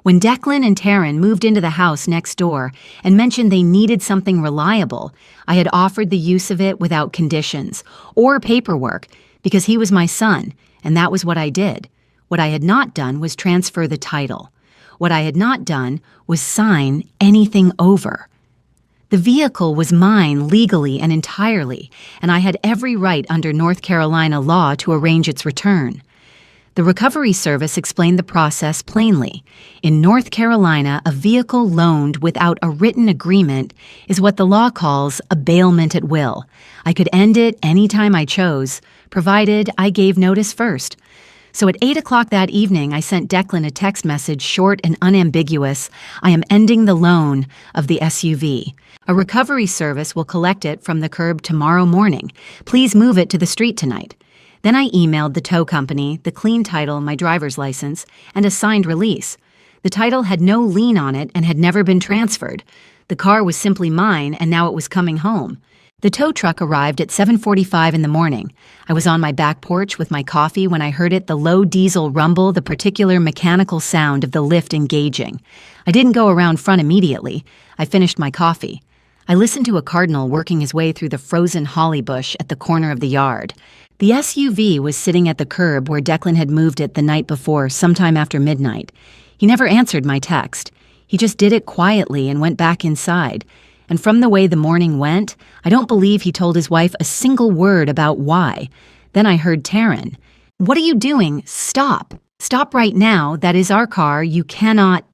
When Declan and Taryn moved into the house next door and mentioned they needed something reliable, I had offered the use of it without conditions or paperwork because he was my son, and that was what I did. What I had not done was transfer the title. What I had not done was sign anything over. The vehicle was mine legally and entirely, and I had every right under North Carolina law to arrange its return. The recovery service explained the process plainly. In North Carolina, a vehicle loaned without a written agreement is what the law calls a bailment at will. I could end it any time I chose, provided I gave notice first. So at 8 o'clock that evening, I sent Declan a text message, short and unambiguous. "I am ending the loan of the SUV. A recovery service will collect it from the curb tomorrow morning. Please move it to the street tonight." Then I emailed the tow company, the clean title, my driver's license, and a signed release. The title had no lien on it and had never been transferred. The car was simply mine, and now it was coming home. The tow truck arrived at 7:45 in the morning. I was on my back porch with my coffee when I heard it, the low diesel rumble, the particular mechanical sound of the lift engaging. I didn't go around front immediately. I finished my coffee. I listened to a cardinal working his way through the frozen holly bush at the corner of the yard. The SUV was sitting at the curb where Declan had moved it the night before, sometime after midnight. He never answered my text. He just did it quietly and went back inside. And from the way the morning went, I don't believe he told his wife a single word about why. Then I heard Taryn. "What are you doing? Stop. Stop right now. That is our car. You cannot—"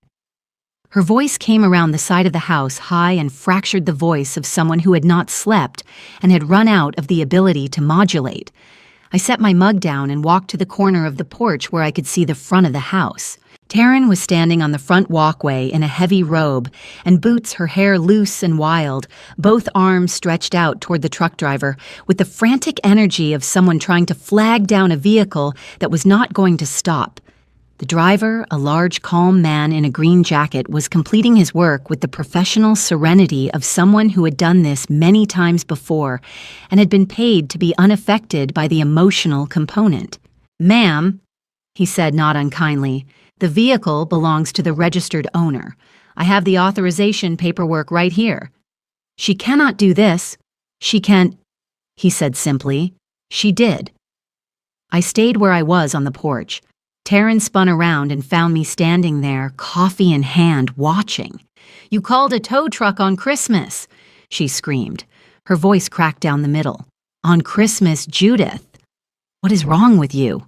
Her voice came around the side of the house, high and fractured the voice of someone who had not slept and had run out of the ability to modulate. I set my mug down and walked to the corner of the porch where I could see the front of the house. Taryn was standing on the front walkway in a heavy robe and boots, her hair loose and wild, both arms stretched out toward the truck driver, with the frantic energy of someone trying to flag down a vehicle that was not going to stop. The driver, a large, calm man in a green jacket, was completing his work with the professional serenity of someone who had done this many times before and had been paid to be unaffected by the emotional component. "Ma'am," he said not unkindly, "the vehicle belongs to the registered owner. I have the authorization paperwork right here. She cannot do this. She can—" he said simply. She did. I stayed where I was on the porch. Taryn spun around and found me standing there, coffee in hand, watching. "You called a tow truck on Christmas," she screamed. Her voice cracked down the middle. "On Christmas, Judith. What is wrong with you?"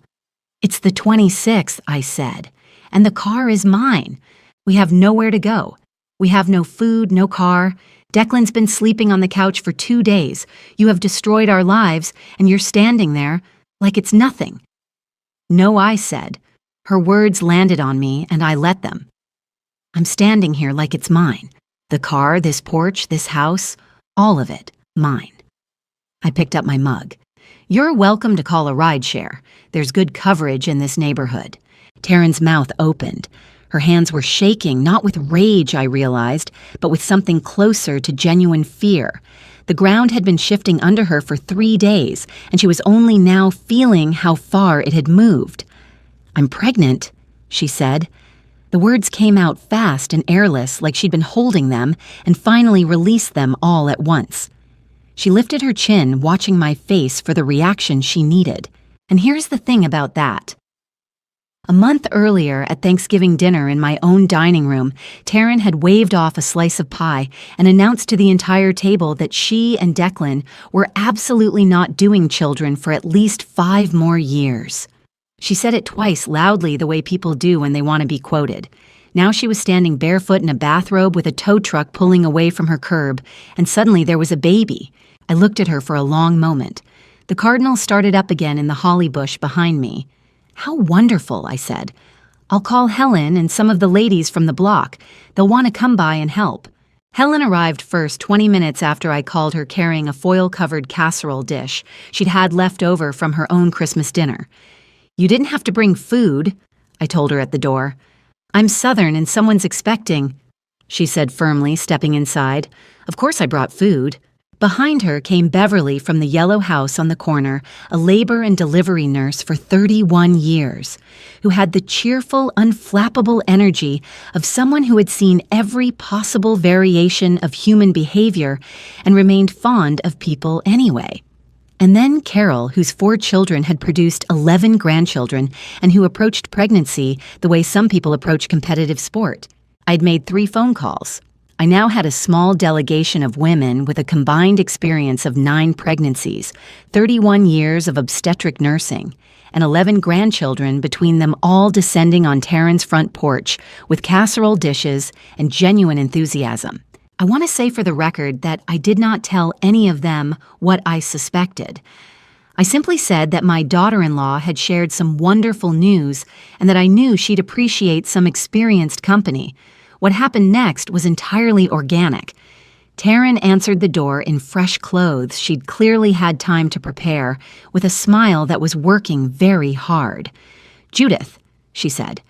"It's the 26th, I said, "and the car is mine. We have nowhere to go. We have no food, no car. Declan's been sleeping on the couch for 2 days. You have destroyed our lives, and you're standing there like it's nothing." "No," I said. Her words landed on me, and I let them. "I'm standing here like it's mine. The car, this porch, this house, all of it, mine. I picked up my mug. You're welcome to call a rideshare. There's good coverage in this neighborhood. Taryn's mouth opened. Her hands were shaking, not with rage, I realized, but with something closer to genuine fear. The ground had been shifting under her for 3 days, and she was only now feeling how far it had moved. I'm pregnant, she said. The words came out fast and airless, like she'd been holding them, and finally released them all at once. She lifted her chin, watching my face for the reaction she needed. And here's the thing about that. A month earlier, at Thanksgiving dinner in my own dining room, Taryn had waved off a slice of pie and announced to the entire table that she and Declan were absolutely not doing children for at least 5 more years. She said it twice loudly, the way people do when they want to be quoted. Now she was standing barefoot in a bathrobe with a tow truck pulling away from her curb, and suddenly there was a baby. I looked at her for a long moment. The cardinal started up again in the holly bush behind me. How wonderful, I said. I'll call Helen and some of the ladies from the block. They'll want to come by and help. Helen arrived first 20 minutes after I called her, carrying a foil-covered casserole dish she'd had left over from her own Christmas dinner. You didn't have to bring food, I told her at the door. I'm Southern and someone's expecting, she said firmly, stepping inside. Of course I brought food. Behind her came Beverly from the yellow house on the corner, a labor and delivery nurse for 31 years, who had the cheerful, unflappable energy of someone who had seen every possible variation of human behavior and remained fond of people anyway. And then Carol, whose 4 children had produced 11 grandchildren and who approached pregnancy the way some people approach competitive sport. I'd made 3 phone calls. I now had a small delegation of women with a combined experience of 9 pregnancies, 31 years of obstetric nursing, and 11 grandchildren between them, all descending on Taryn's front porch with casserole dishes and genuine enthusiasm. I want to say for the record that I did not tell any of them what I suspected. I simply said that my daughter-in-law had shared some wonderful news and that I knew she'd appreciate some experienced company. What happened next was entirely organic. Taryn answered the door in fresh clothes she'd clearly had time to prepare, with a smile that was working very hard. "Judith," she said.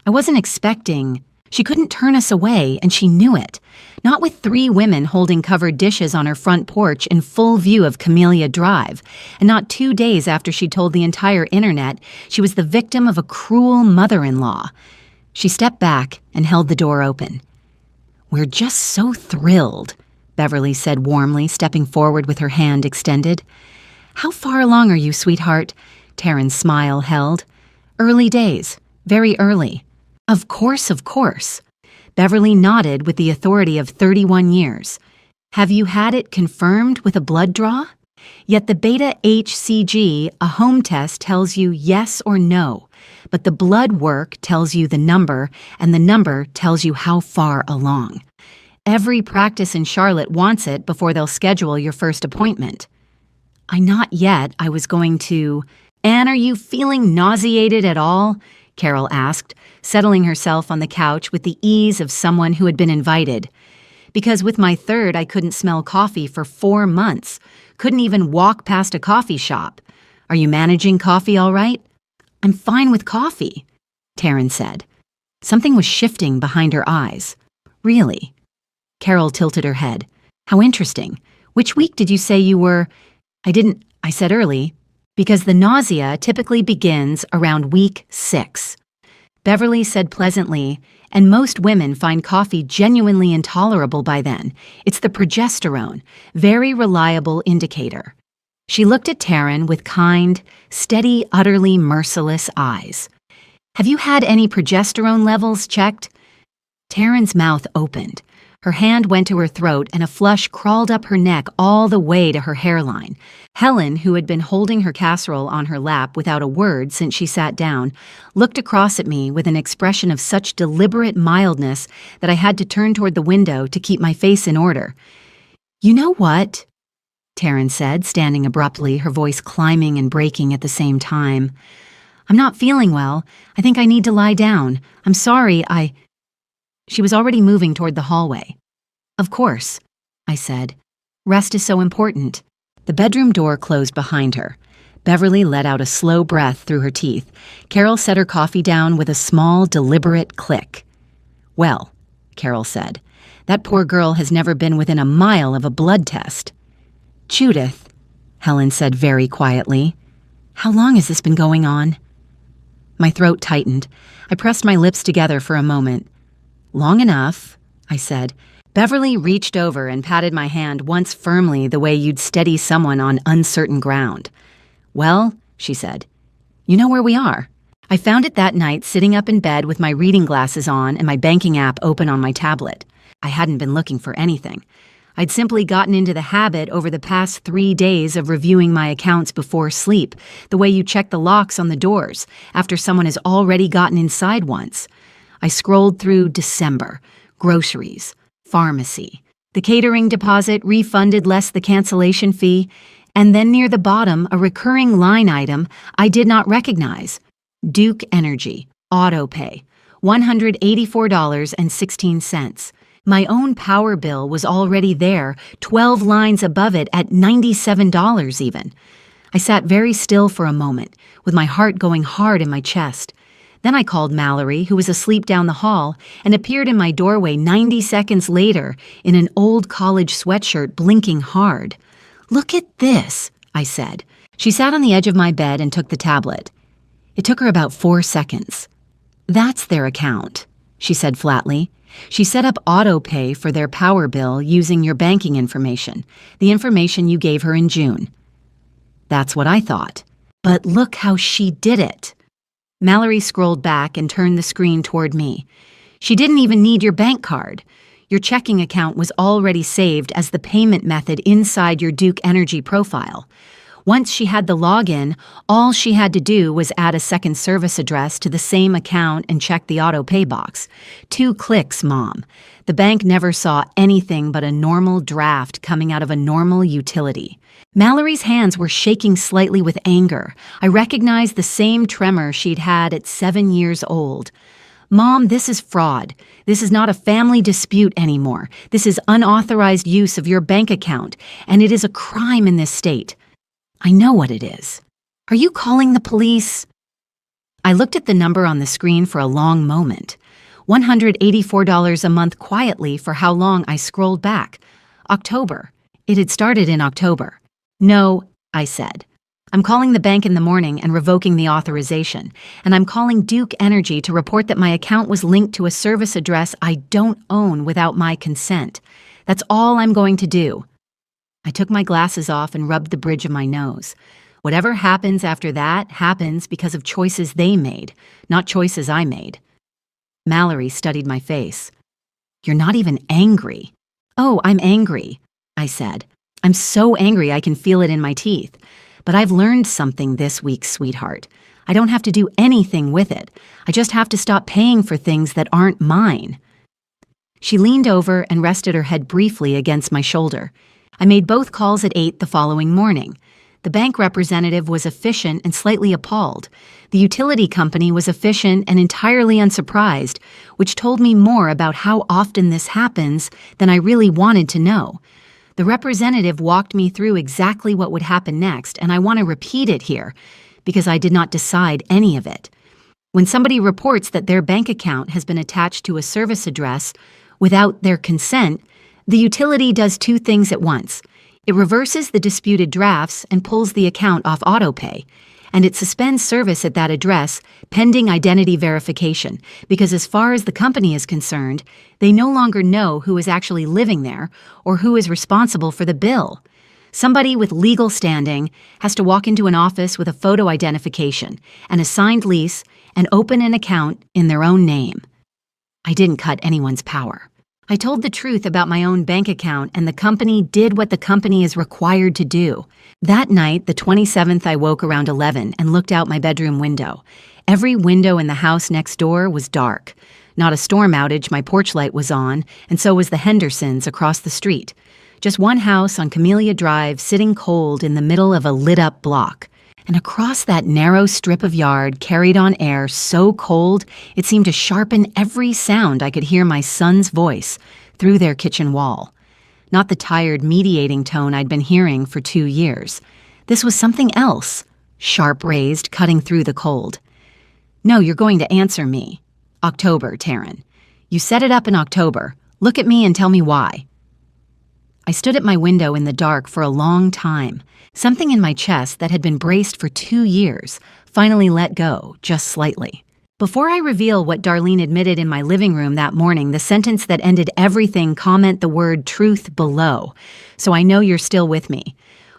"I wasn't expecting—" She couldn't turn us away, and she knew it. Not with 3 women holding covered dishes on her front porch in full view of Camellia Drive, and not 2 days after she told the entire internet she was the victim of a cruel mother-in-law. She stepped back and held the door open. "We're just so thrilled," Beverly said warmly, stepping forward with her hand extended. "How far along are you, sweetheart?" Taryn's smile held. "Early days. Very early." Of course, of course." Beverly nodded with the authority of 31 years. "Have you had it confirmed with a blood draw? Yet the beta HCG, a home test, tells you yes or no, but the blood work tells you the number, and the number tells you how far along. Every practice in Charlotte wants it before they'll schedule your first appointment." Not yet. I was going to... "Anne, are you feeling nauseated at all?" Carol asked, settling herself on the couch with the ease of someone who had been invited. "Because with my 3rd, I couldn't smell coffee for 4 months. Couldn't even walk past a coffee shop. Are you managing coffee all right?" "I'm fine with coffee," Taryn said. Something was shifting behind her eyes. "Really?" Carol tilted her head. "How interesting. Which week did you say you were—" I said early, because the nausea typically begins around week 6. Beverly said pleasantly, "And most women find coffee genuinely intolerable by then. It's the progesterone, very reliable indicator." She looked at Taryn with kind, steady, utterly merciless eyes. "Have you had any progesterone levels checked?" Taryn's mouth opened. Her hand went to her throat and a flush crawled up her neck all the way to her hairline. Helen, who had been holding her casserole on her lap without a word since she sat down, looked across at me with an expression of such deliberate mildness that I had to turn toward the window to keep my face in order. "You know what?" Taryn said, standing abruptly, her voice climbing and breaking at the same time. "I'm not feeling well. I think I need to lie down. I'm sorry, She was already moving toward the hallway. Of course, I said. Rest is so important. The bedroom door closed behind her. Beverly let out a slow breath through her teeth. Carol set her coffee down with a small, deliberate click. Well, Carol said, that poor girl has never been within a mile of a blood test. Judith, Helen said very quietly, how long has this been going on? My throat tightened. I pressed my lips together for a moment. Long enough, I said. Beverly reached over and patted my hand once firmly the way you'd steady someone on uncertain ground. Well, she said, you know where we are. I found it that night sitting up in bed with my reading glasses on and my banking app open on my tablet. I hadn't been looking for anything. I'd simply gotten into the habit over the past 3 days of reviewing my accounts before sleep, the way you check the locks on the doors after someone has already gotten inside once. I scrolled through December, groceries, pharmacy, the catering deposit refunded less the cancellation fee, and then near the bottom, a recurring line item I did not recognize. Duke Energy, auto pay, $184.16. My own power bill was already there, 12 lines above it at $97 even. I sat very still for a moment, with my heart going hard in my chest. Then I called Mallory, who was asleep down the hall, and appeared in my doorway 90 seconds later in an old college sweatshirt blinking hard. Look at this, I said. She sat on the edge of my bed and took the tablet. It took her about 4 seconds. That's their account, she said flatly. She set up auto pay for their power bill using your banking information, the information you gave her in June. That's what I thought. But look how she did it. Mallory scrolled back and turned the screen toward me. She didn't even need your bank card. Your checking account was already saved as the payment method inside your Duke Energy profile. Once she had the login, all she had to do was add a second service address to the same account and check the auto pay box. 2 clicks, Mom. The bank never saw anything but a normal draft coming out of a normal utility. Mallory's hands were shaking slightly with anger. I recognized the same tremor she'd had at 7 years old. Mom, this is fraud. This is not a family dispute anymore. This is unauthorized use of your bank account, and it is a crime in this state. I know what it is. Are you calling the police? I looked at the number on the screen for a long moment. $184 a month quietly for how long I scrolled back. October. It had started in October. No, I said. I'm calling the bank in the morning and revoking the authorization, and I'm calling Duke Energy to report that my account was linked to a service address I don't own without my consent. That's all I'm going to do. I took my glasses off and rubbed the bridge of my nose. Whatever happens after that happens because of choices they made, not choices I made. Mallory studied my face. You're not even angry. Oh, I'm angry, I said. I'm so angry I can feel it in my teeth. But I've learned something this week, sweetheart. I don't have to do anything with it. I just have to stop paying for things that aren't mine. She leaned over and rested her head briefly against my shoulder. I made both calls at 8 the following morning. The bank representative was efficient and slightly appalled. The utility company was efficient and entirely unsurprised, which told me more about how often this happens than I really wanted to know. The representative walked me through exactly what would happen next, and I want to repeat it here, because I did not decide any of it. When somebody reports that their bank account has been attached to a service address without their consent, the utility does 2 things at once. It reverses the disputed drafts and pulls the account off autopay, and it suspends service at that address pending identity verification, because as far as the company is concerned, they no longer know who is actually living there or who is responsible for the bill. Somebody with legal standing has to walk into an office with a photo identification, and a signed lease, and open an account in their own name. I didn't cut anyone's power. I told the truth about my own bank account, and the company did what the company is required to do. That night, the 27th, I woke around 11 and looked out my bedroom window. Every window in the house next door was dark. Not a storm outage, my porch light was on, and so was the Hendersons across the street. Just one house on Camellia Drive sitting cold in the middle of a lit-up block. And across that narrow strip of yard carried on air so cold it seemed to sharpen every sound I could hear my son's voice, through their kitchen wall. Not the tired, mediating tone I'd been hearing for 2 years. This was something else, sharp-raised, cutting through the cold. "No, you're going to answer me. October, Taryn. You set it up in October. Look at me and tell me why." I stood at my window in the dark for a long time. Something in my chest that had been braced for 2 years finally let go, just slightly. Before I reveal what Darlene admitted in my living room that morning, the sentence that ended everything, comment the word truth below, so I know you're still with me.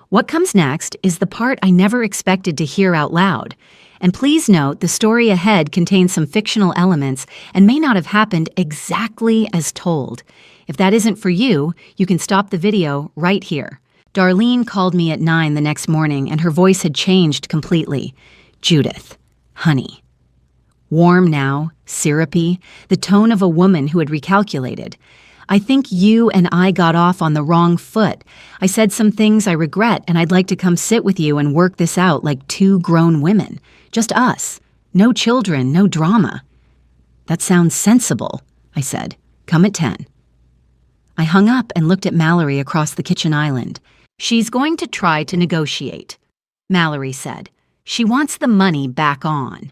What comes next is the part I never expected to hear out loud. And please note, the story ahead contains some fictional elements and may not have happened exactly as told. If that isn't for you, you can stop the video right here. Darlene called me at 9 the next morning, and her voice had changed completely. "Judith, honey." Warm now, syrupy, the tone of a woman who had recalculated. "I think you and I got off on the wrong foot. I said some things I regret, and I'd like to come sit with you and work this out like 2 grown women. Just us. No children, no drama." "That sounds sensible," I said. "Come at 10. I hung up and looked at Mallory across the kitchen island. "She's going to try to negotiate," Mallory said. "She wants the money back on."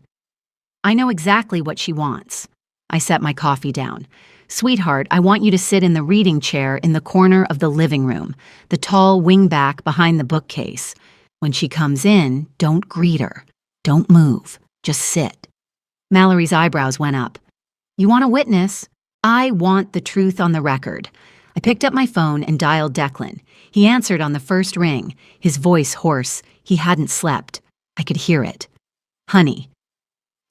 "I know exactly what she wants." I set my coffee down. "Sweetheart, I want you to sit in the reading chair in the corner of the living room, the tall wingback behind the bookcase. When she comes in, don't greet her. Don't move. Just sit." Mallory's eyebrows went up. "You want a witness?" "I want the truth on the record." I picked up my phone and dialed Declan. He answered on the first ring, his voice hoarse. He hadn't slept. I could hear it. "Honey."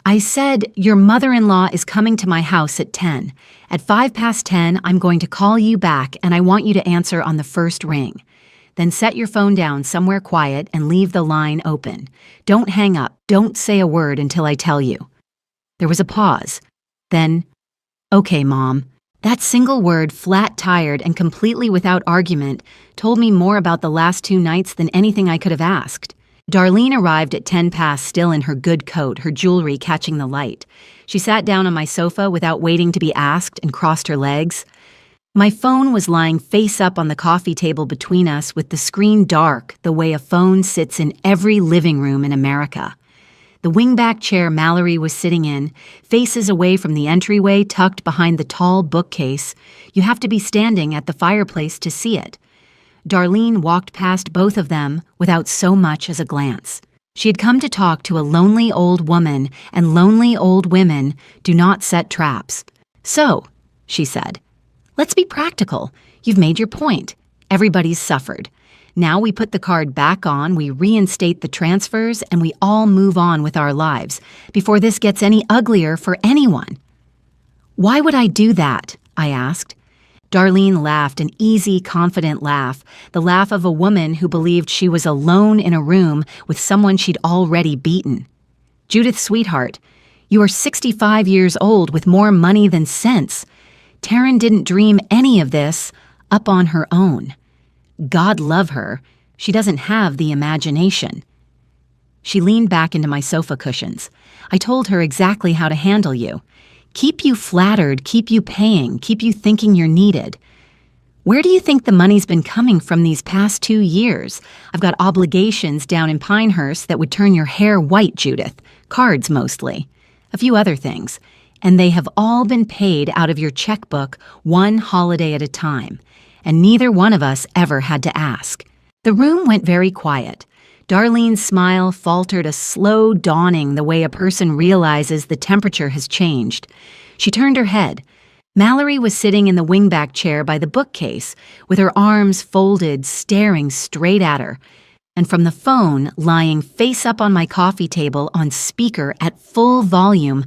I said, "Your mother-in-law is coming to my house at 10. At 10:05, I'm going to call you back, and I want you to answer on the first ring. Then set your phone down somewhere quiet and leave the line open. Don't hang up. Don't say a word until I tell you." There was a pause. Then, "Okay, Mom." That single word, flat-tired and completely without argument, told me more about the last 2 nights than anything I could have asked. Darlene arrived at 10 past, still in her good coat, her jewelry catching the light. She sat down on my sofa without waiting to be asked and crossed her legs. My phone was lying face up on the coffee table between us, with the screen dark the way a phone sits in every living room in America. The wingback chair Mallory was sitting in, faces away from the entryway tucked behind the tall bookcase. You have to be standing at the fireplace to see it. Darlene walked past both of them without so much as a glance. She had come to talk to a lonely old woman, and lonely old women do not set traps. "So," she said, "let's be practical. You've made your point. Everybody's suffered. Now we put the card back on, we reinstate the transfers, and we all move on with our lives before this gets any uglier for anyone." "Why would I do that?" I asked. Darlene laughed, an easy, confident laugh, the laugh of a woman who believed she was alone in a room with someone she'd already beaten. "Judith, sweetheart, you are 65 years old with more money than sense. Taryn didn't dream any of this up on her own. God love her, she doesn't have the imagination." She leaned back into my sofa cushions. "I told her exactly how to handle you. Keep you flattered, keep you paying, keep you thinking you're needed. Where do you think the money's been coming from these past 2 years? I've got obligations down in Pinehurst that would turn your hair white, Judith. Cards mostly. A few other things. And they have all been paid out of your checkbook, one holiday at a time. And neither one of us ever had to ask." The room went very quiet. Darlene's smile faltered, a slow dawning the way a person realizes the temperature has changed. She turned her head. Mallory was sitting in the wingback chair by the bookcase, with her arms folded, staring straight at her. And from the phone, lying face up on my coffee table on speaker at full volume,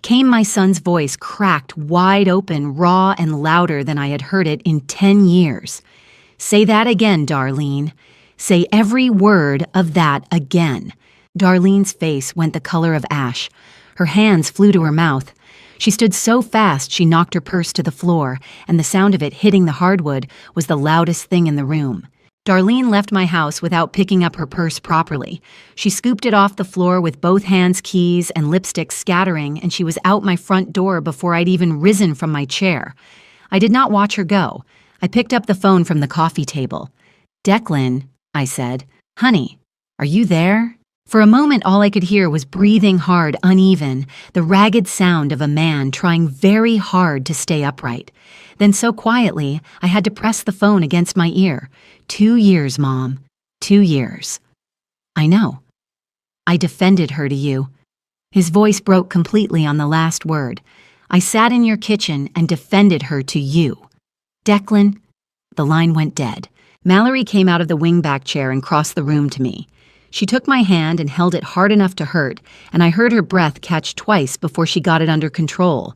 came my son's voice, cracked wide open, raw and louder than I had heard it in 10 years. "Say that again, Darlene. Say every word of that again." Darlene's face went the color of ash. Her hands flew to her mouth. She stood so fast she knocked her purse to the floor, and the sound of it hitting the hardwood was the loudest thing in the room. Darlene left my house without picking up her purse properly. She scooped it off the floor with both hands, keys and lipstick scattering, and she was out my front door before I'd even risen from my chair. I did not watch her go. I picked up the phone from the coffee table. "Declan," I said. "Honey, are you there?" For a moment, all I could hear was breathing hard, uneven, the ragged sound of a man trying very hard to stay upright. Then so quietly, I had to press the phone against my ear. 2 years, Mom. 2 years. "I know. I defended her to you." His voice broke completely on the last word. "I sat in your kitchen and defended her to you." "Declan." The line went dead. Mallory came out of the wingback chair and crossed the room to me. She took my hand and held it hard enough to hurt, and I heard her breath catch twice before she got it under control.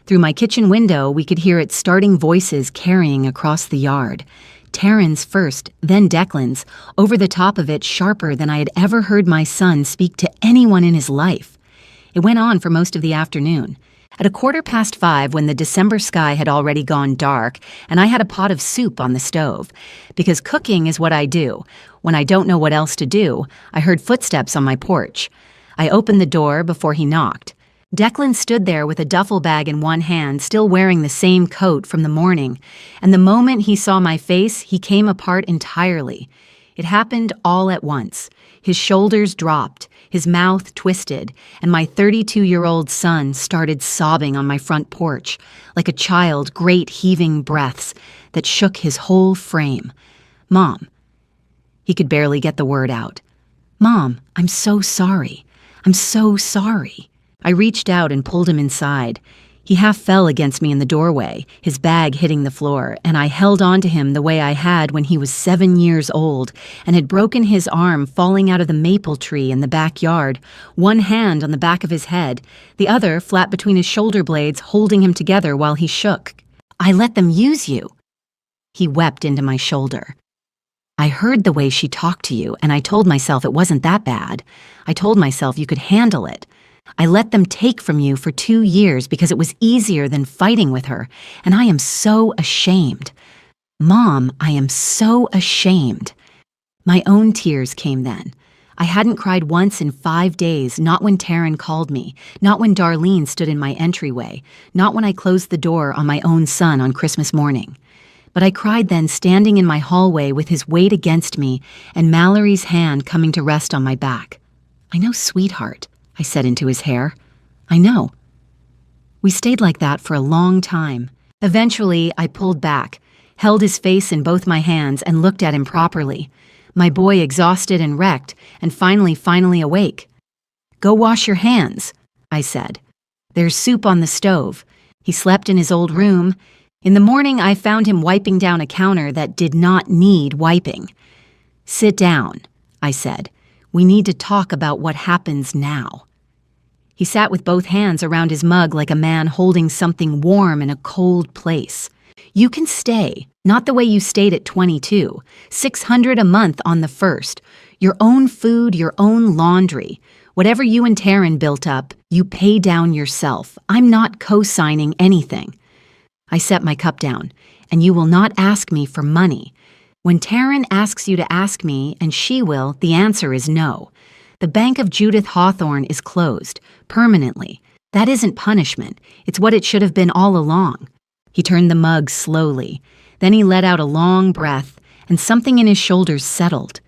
Through my kitchen window, we could hear its starting voices carrying across the yard. Taryn's first, then Declan's, over the top of it sharper than I had ever heard my son speak to anyone in his life. It went on for most of the afternoon. At 5:15, when the December sky had already gone dark, and I had a pot of soup on the stove, because cooking is what I do. When I don't know what else to do, I heard footsteps on my porch. I opened the door before he knocked. Declan stood there with a duffel bag in one hand, still wearing the same coat from the morning, and the moment he saw my face, he came apart entirely. It happened all at once. His shoulders dropped, his mouth twisted, and my 32-year-old son started sobbing on my front porch, like a child, great heaving breaths that shook his whole frame. "Mom." He could barely get the word out. "Mom, I'm so sorry. I'm so sorry." I reached out and pulled him inside. He half fell against me in the doorway, his bag hitting the floor, and I held on to him the way I had when he was 7 years old and had broken his arm falling out of the maple tree in the backyard, one hand on the back of his head, the other flat between his shoulder blades, holding him together while he shook. "I let them use you." He wept into my shoulder. "I heard the way she talked to you, and I told myself it wasn't that bad. I told myself you could handle it. I let them take from you for 2 years because it was easier than fighting with her, and I am so ashamed. Mom, I am so ashamed." My own tears came then. I hadn't cried once in 5 days, not when Taryn called me, not when Darlene stood in my entryway, not when I closed the door on my own son on Christmas morning. But I cried then standing in my hallway with his weight against me and Mallory's hand coming to rest on my back. "I know, sweetheart," I said into his hair. "I know." We stayed like that for a long time. Eventually, I pulled back, held his face in both my hands, and looked at him properly. My boy exhausted and wrecked, and finally awake. "Go wash your hands," I said. "There's soup on the stove." He slept in his old room. In the morning, I found him wiping down a counter that did not need wiping. "Sit down," I said. "We need to talk about what happens now." He sat with both hands around his mug like a man holding something warm in a cold place. "You can stay, not the way you stayed at 22, $600 a month on the first. Your own food, your own laundry. Whatever you and Taryn built up, you pay down yourself. I'm not co-signing anything." I set my cup down. "And you will not ask me for money. When Taryn asks you to ask me, and she will, the answer is no. The Bank of Judith Hawthorne is closed, permanently. That isn't punishment. It's what it should have been all along." He turned the mug slowly. Then he let out a long breath, and something in his shoulders settled.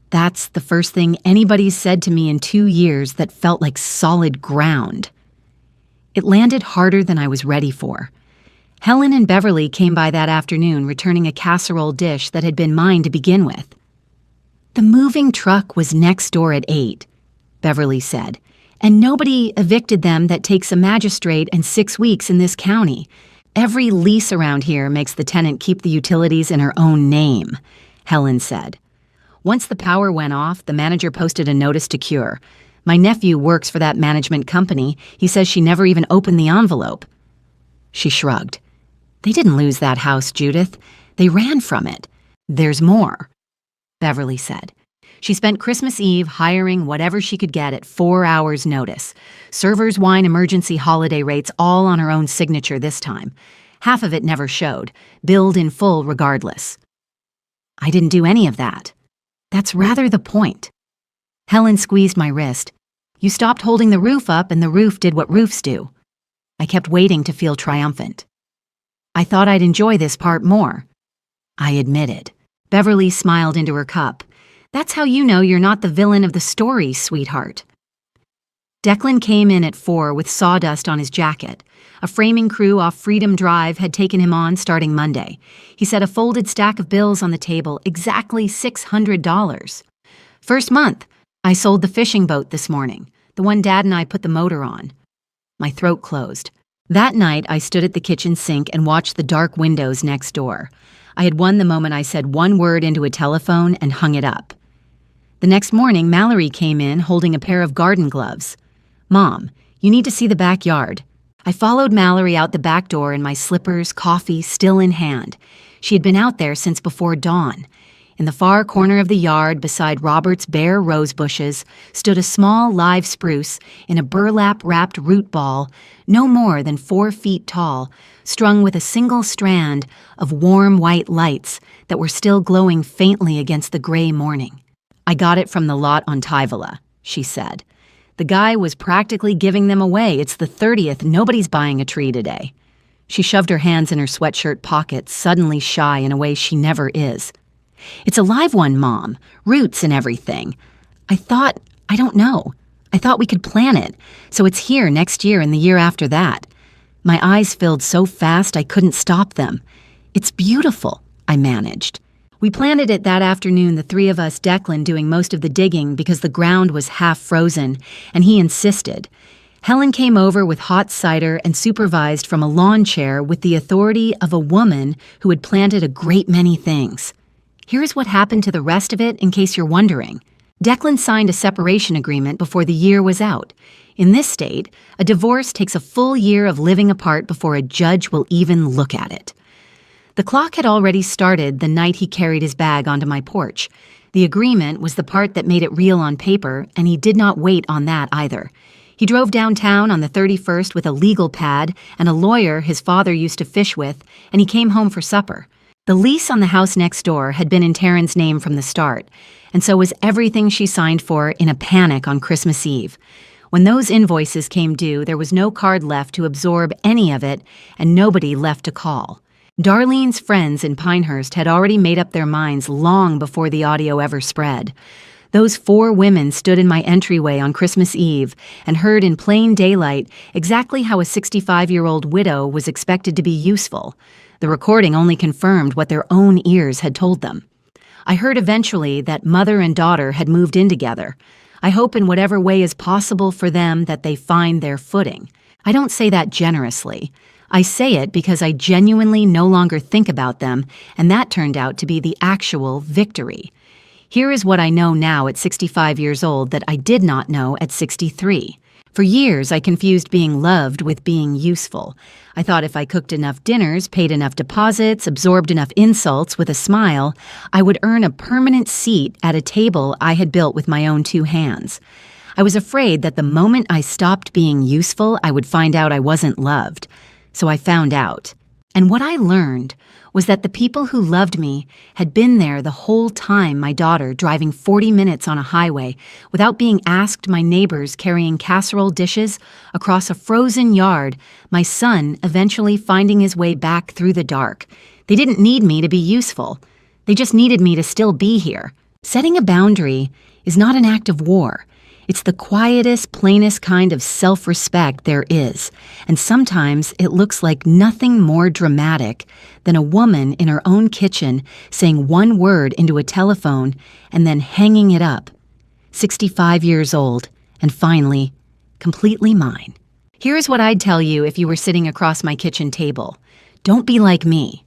"That's the first thing anybody's said to me in 2 years that felt like solid ground." It landed harder than I was ready for. Helen and Beverly came by that afternoon returning a casserole dish that had been mine to begin with. "The moving truck was next door at 8, Beverly said, "and nobody evicted them that takes a magistrate and 6 weeks in this county. Every lease around here makes the tenant keep the utilities in her own name," Helen said. "Once the power went off, the manager posted a notice to cure. My nephew works for that management company. He says she never even opened the envelope." She shrugged. "They didn't lose that house, Judith. They ran from it. There's more," Beverly said. She spent Christmas Eve hiring whatever she could get at 4 hours' notice. Servers, wine, emergency holiday rates, all on her own signature this time. Half of it never showed, billed in full regardless. "I didn't do any of that." "That's rather the point." Helen squeezed my wrist. "You stopped holding the roof up and the roof did what roofs do." I kept waiting to feel triumphant. I thought I'd enjoy this part more. I admitted. Beverly smiled into her cup. That's how you know you're not the villain of the story, sweetheart. Declan came in at 4 with sawdust on his jacket. A framing crew off Freedom Drive had taken him on starting Monday. He set a folded stack of bills on the table, exactly $600. First month, I sold the fishing boat this morning, the one Dad and I put the motor on. My throat closed. That night, I stood at the kitchen sink and watched the dark windows next door. I had won the moment I said one word into a telephone and hung it up. The next morning, Mallory came in holding a pair of garden gloves. Mom, you need to see the backyard. I followed Mallory out the back door in my slippers, coffee still in hand. She had been out there since before dawn. In the far corner of the yard, beside Robert's bare rose bushes, stood a small live spruce in a burlap-wrapped root ball, no more than 4 feet tall, strung with a single strand of warm white lights that were still glowing faintly against the gray morning. I got it from the lot on Tyvala, she said. The guy was practically giving them away. It's the 30th. Nobody's buying a tree today. She shoved her hands in her sweatshirt pockets, suddenly shy in a way she never is. It's a live one, Mom. Roots and everything. I thought we could plant it, so it's here next year and the year after that. My eyes filled so fast I couldn't stop them. It's beautiful, I managed. We planted it that afternoon, the 3 of us, Declan doing most of the digging because the ground was half frozen, and he insisted. Helen came over with hot cider and supervised from a lawn chair with the authority of a woman who had planted a great many things. Here's what happened to the rest of it in case you're wondering. Declan signed a separation agreement before the year was out. In this state, a divorce takes a full year of living apart before a judge will even look at it. The clock had already started the night he carried his bag onto my porch. The agreement was the part that made it real on paper, and he did not wait on that either. He drove downtown on the 31st with a legal pad and a lawyer his father used to fish with, and he came home for supper. The lease on the house next door had been in Taryn's name from the start, and so was everything she signed for in a panic on Christmas Eve. When those invoices came due, there was no card left to absorb any of it, and nobody left to call. Darlene's friends in Pinehurst had already made up their minds long before the audio ever spread. Those 4 women stood in my entryway on Christmas Eve and heard in plain daylight exactly how a 65-year-old widow was expected to be useful. The recording only confirmed what their own ears had told them. I heard eventually that mother and daughter had moved in together. I hope in whatever way is possible for them that they find their footing. I don't say that generously. I say it because I genuinely no longer think about them, and that turned out to be the actual victory. Here is what I know now at 65 years old that I did not know at 63. For years, I confused being loved with being useful. I thought if I cooked enough dinners, paid enough deposits, absorbed enough insults with a smile, I would earn a permanent seat at a table I had built with my own 2 hands. I was afraid that the moment I stopped being useful, I would find out I wasn't loved. So I found out. And what I learned was that the people who loved me had been there the whole time my daughter driving 40 minutes on a highway without being asked, my neighbors carrying casserole dishes across a frozen yard, my son eventually finding his way back through the dark. They didn't need me to be useful. They just needed me to still be here. Setting a boundary is not an act of war. It's the quietest, plainest kind of self-respect there is, and sometimes it looks like nothing more dramatic than a woman in her own kitchen saying one word into a telephone and then hanging it up. 65 years old, and finally, completely mine. Here's what I'd tell you if you were sitting across my kitchen table. Don't be like me.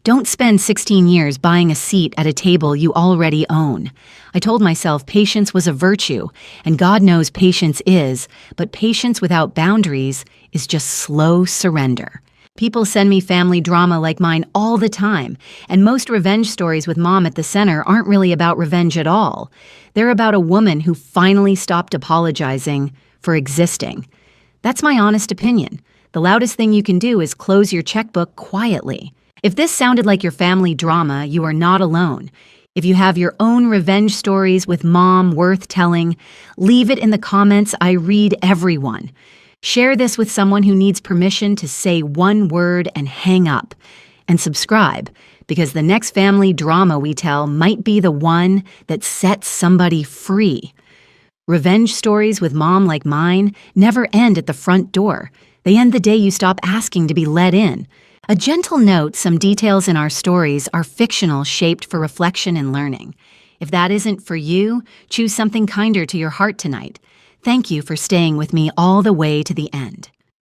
Don't spend 16 years buying a seat at a table you already own. I told myself patience was a virtue, and God knows patience is, but patience without boundaries is just slow surrender. People send me family drama like mine all the time, and most revenge stories with Mom at the center aren't really about revenge at all. They're about a woman who finally stopped apologizing for existing. That's my honest opinion. The loudest thing you can do is close your checkbook quietly. If this sounded like your family drama, you are not alone. If you have your own revenge stories with Mom worth telling, leave it in the comments. I read everyone. Share this with someone who needs permission to say one word and hang up. And subscribe, because the next family drama we tell might be the one that sets somebody free. Revenge stories with mom like mine never end at the front door. They end the day you stop asking to be let in. A gentle note, some details in our stories are fictional, shaped for reflection and learning. If that isn't for you, choose something kinder to your heart tonight. Thank you for staying with me all the way to the end.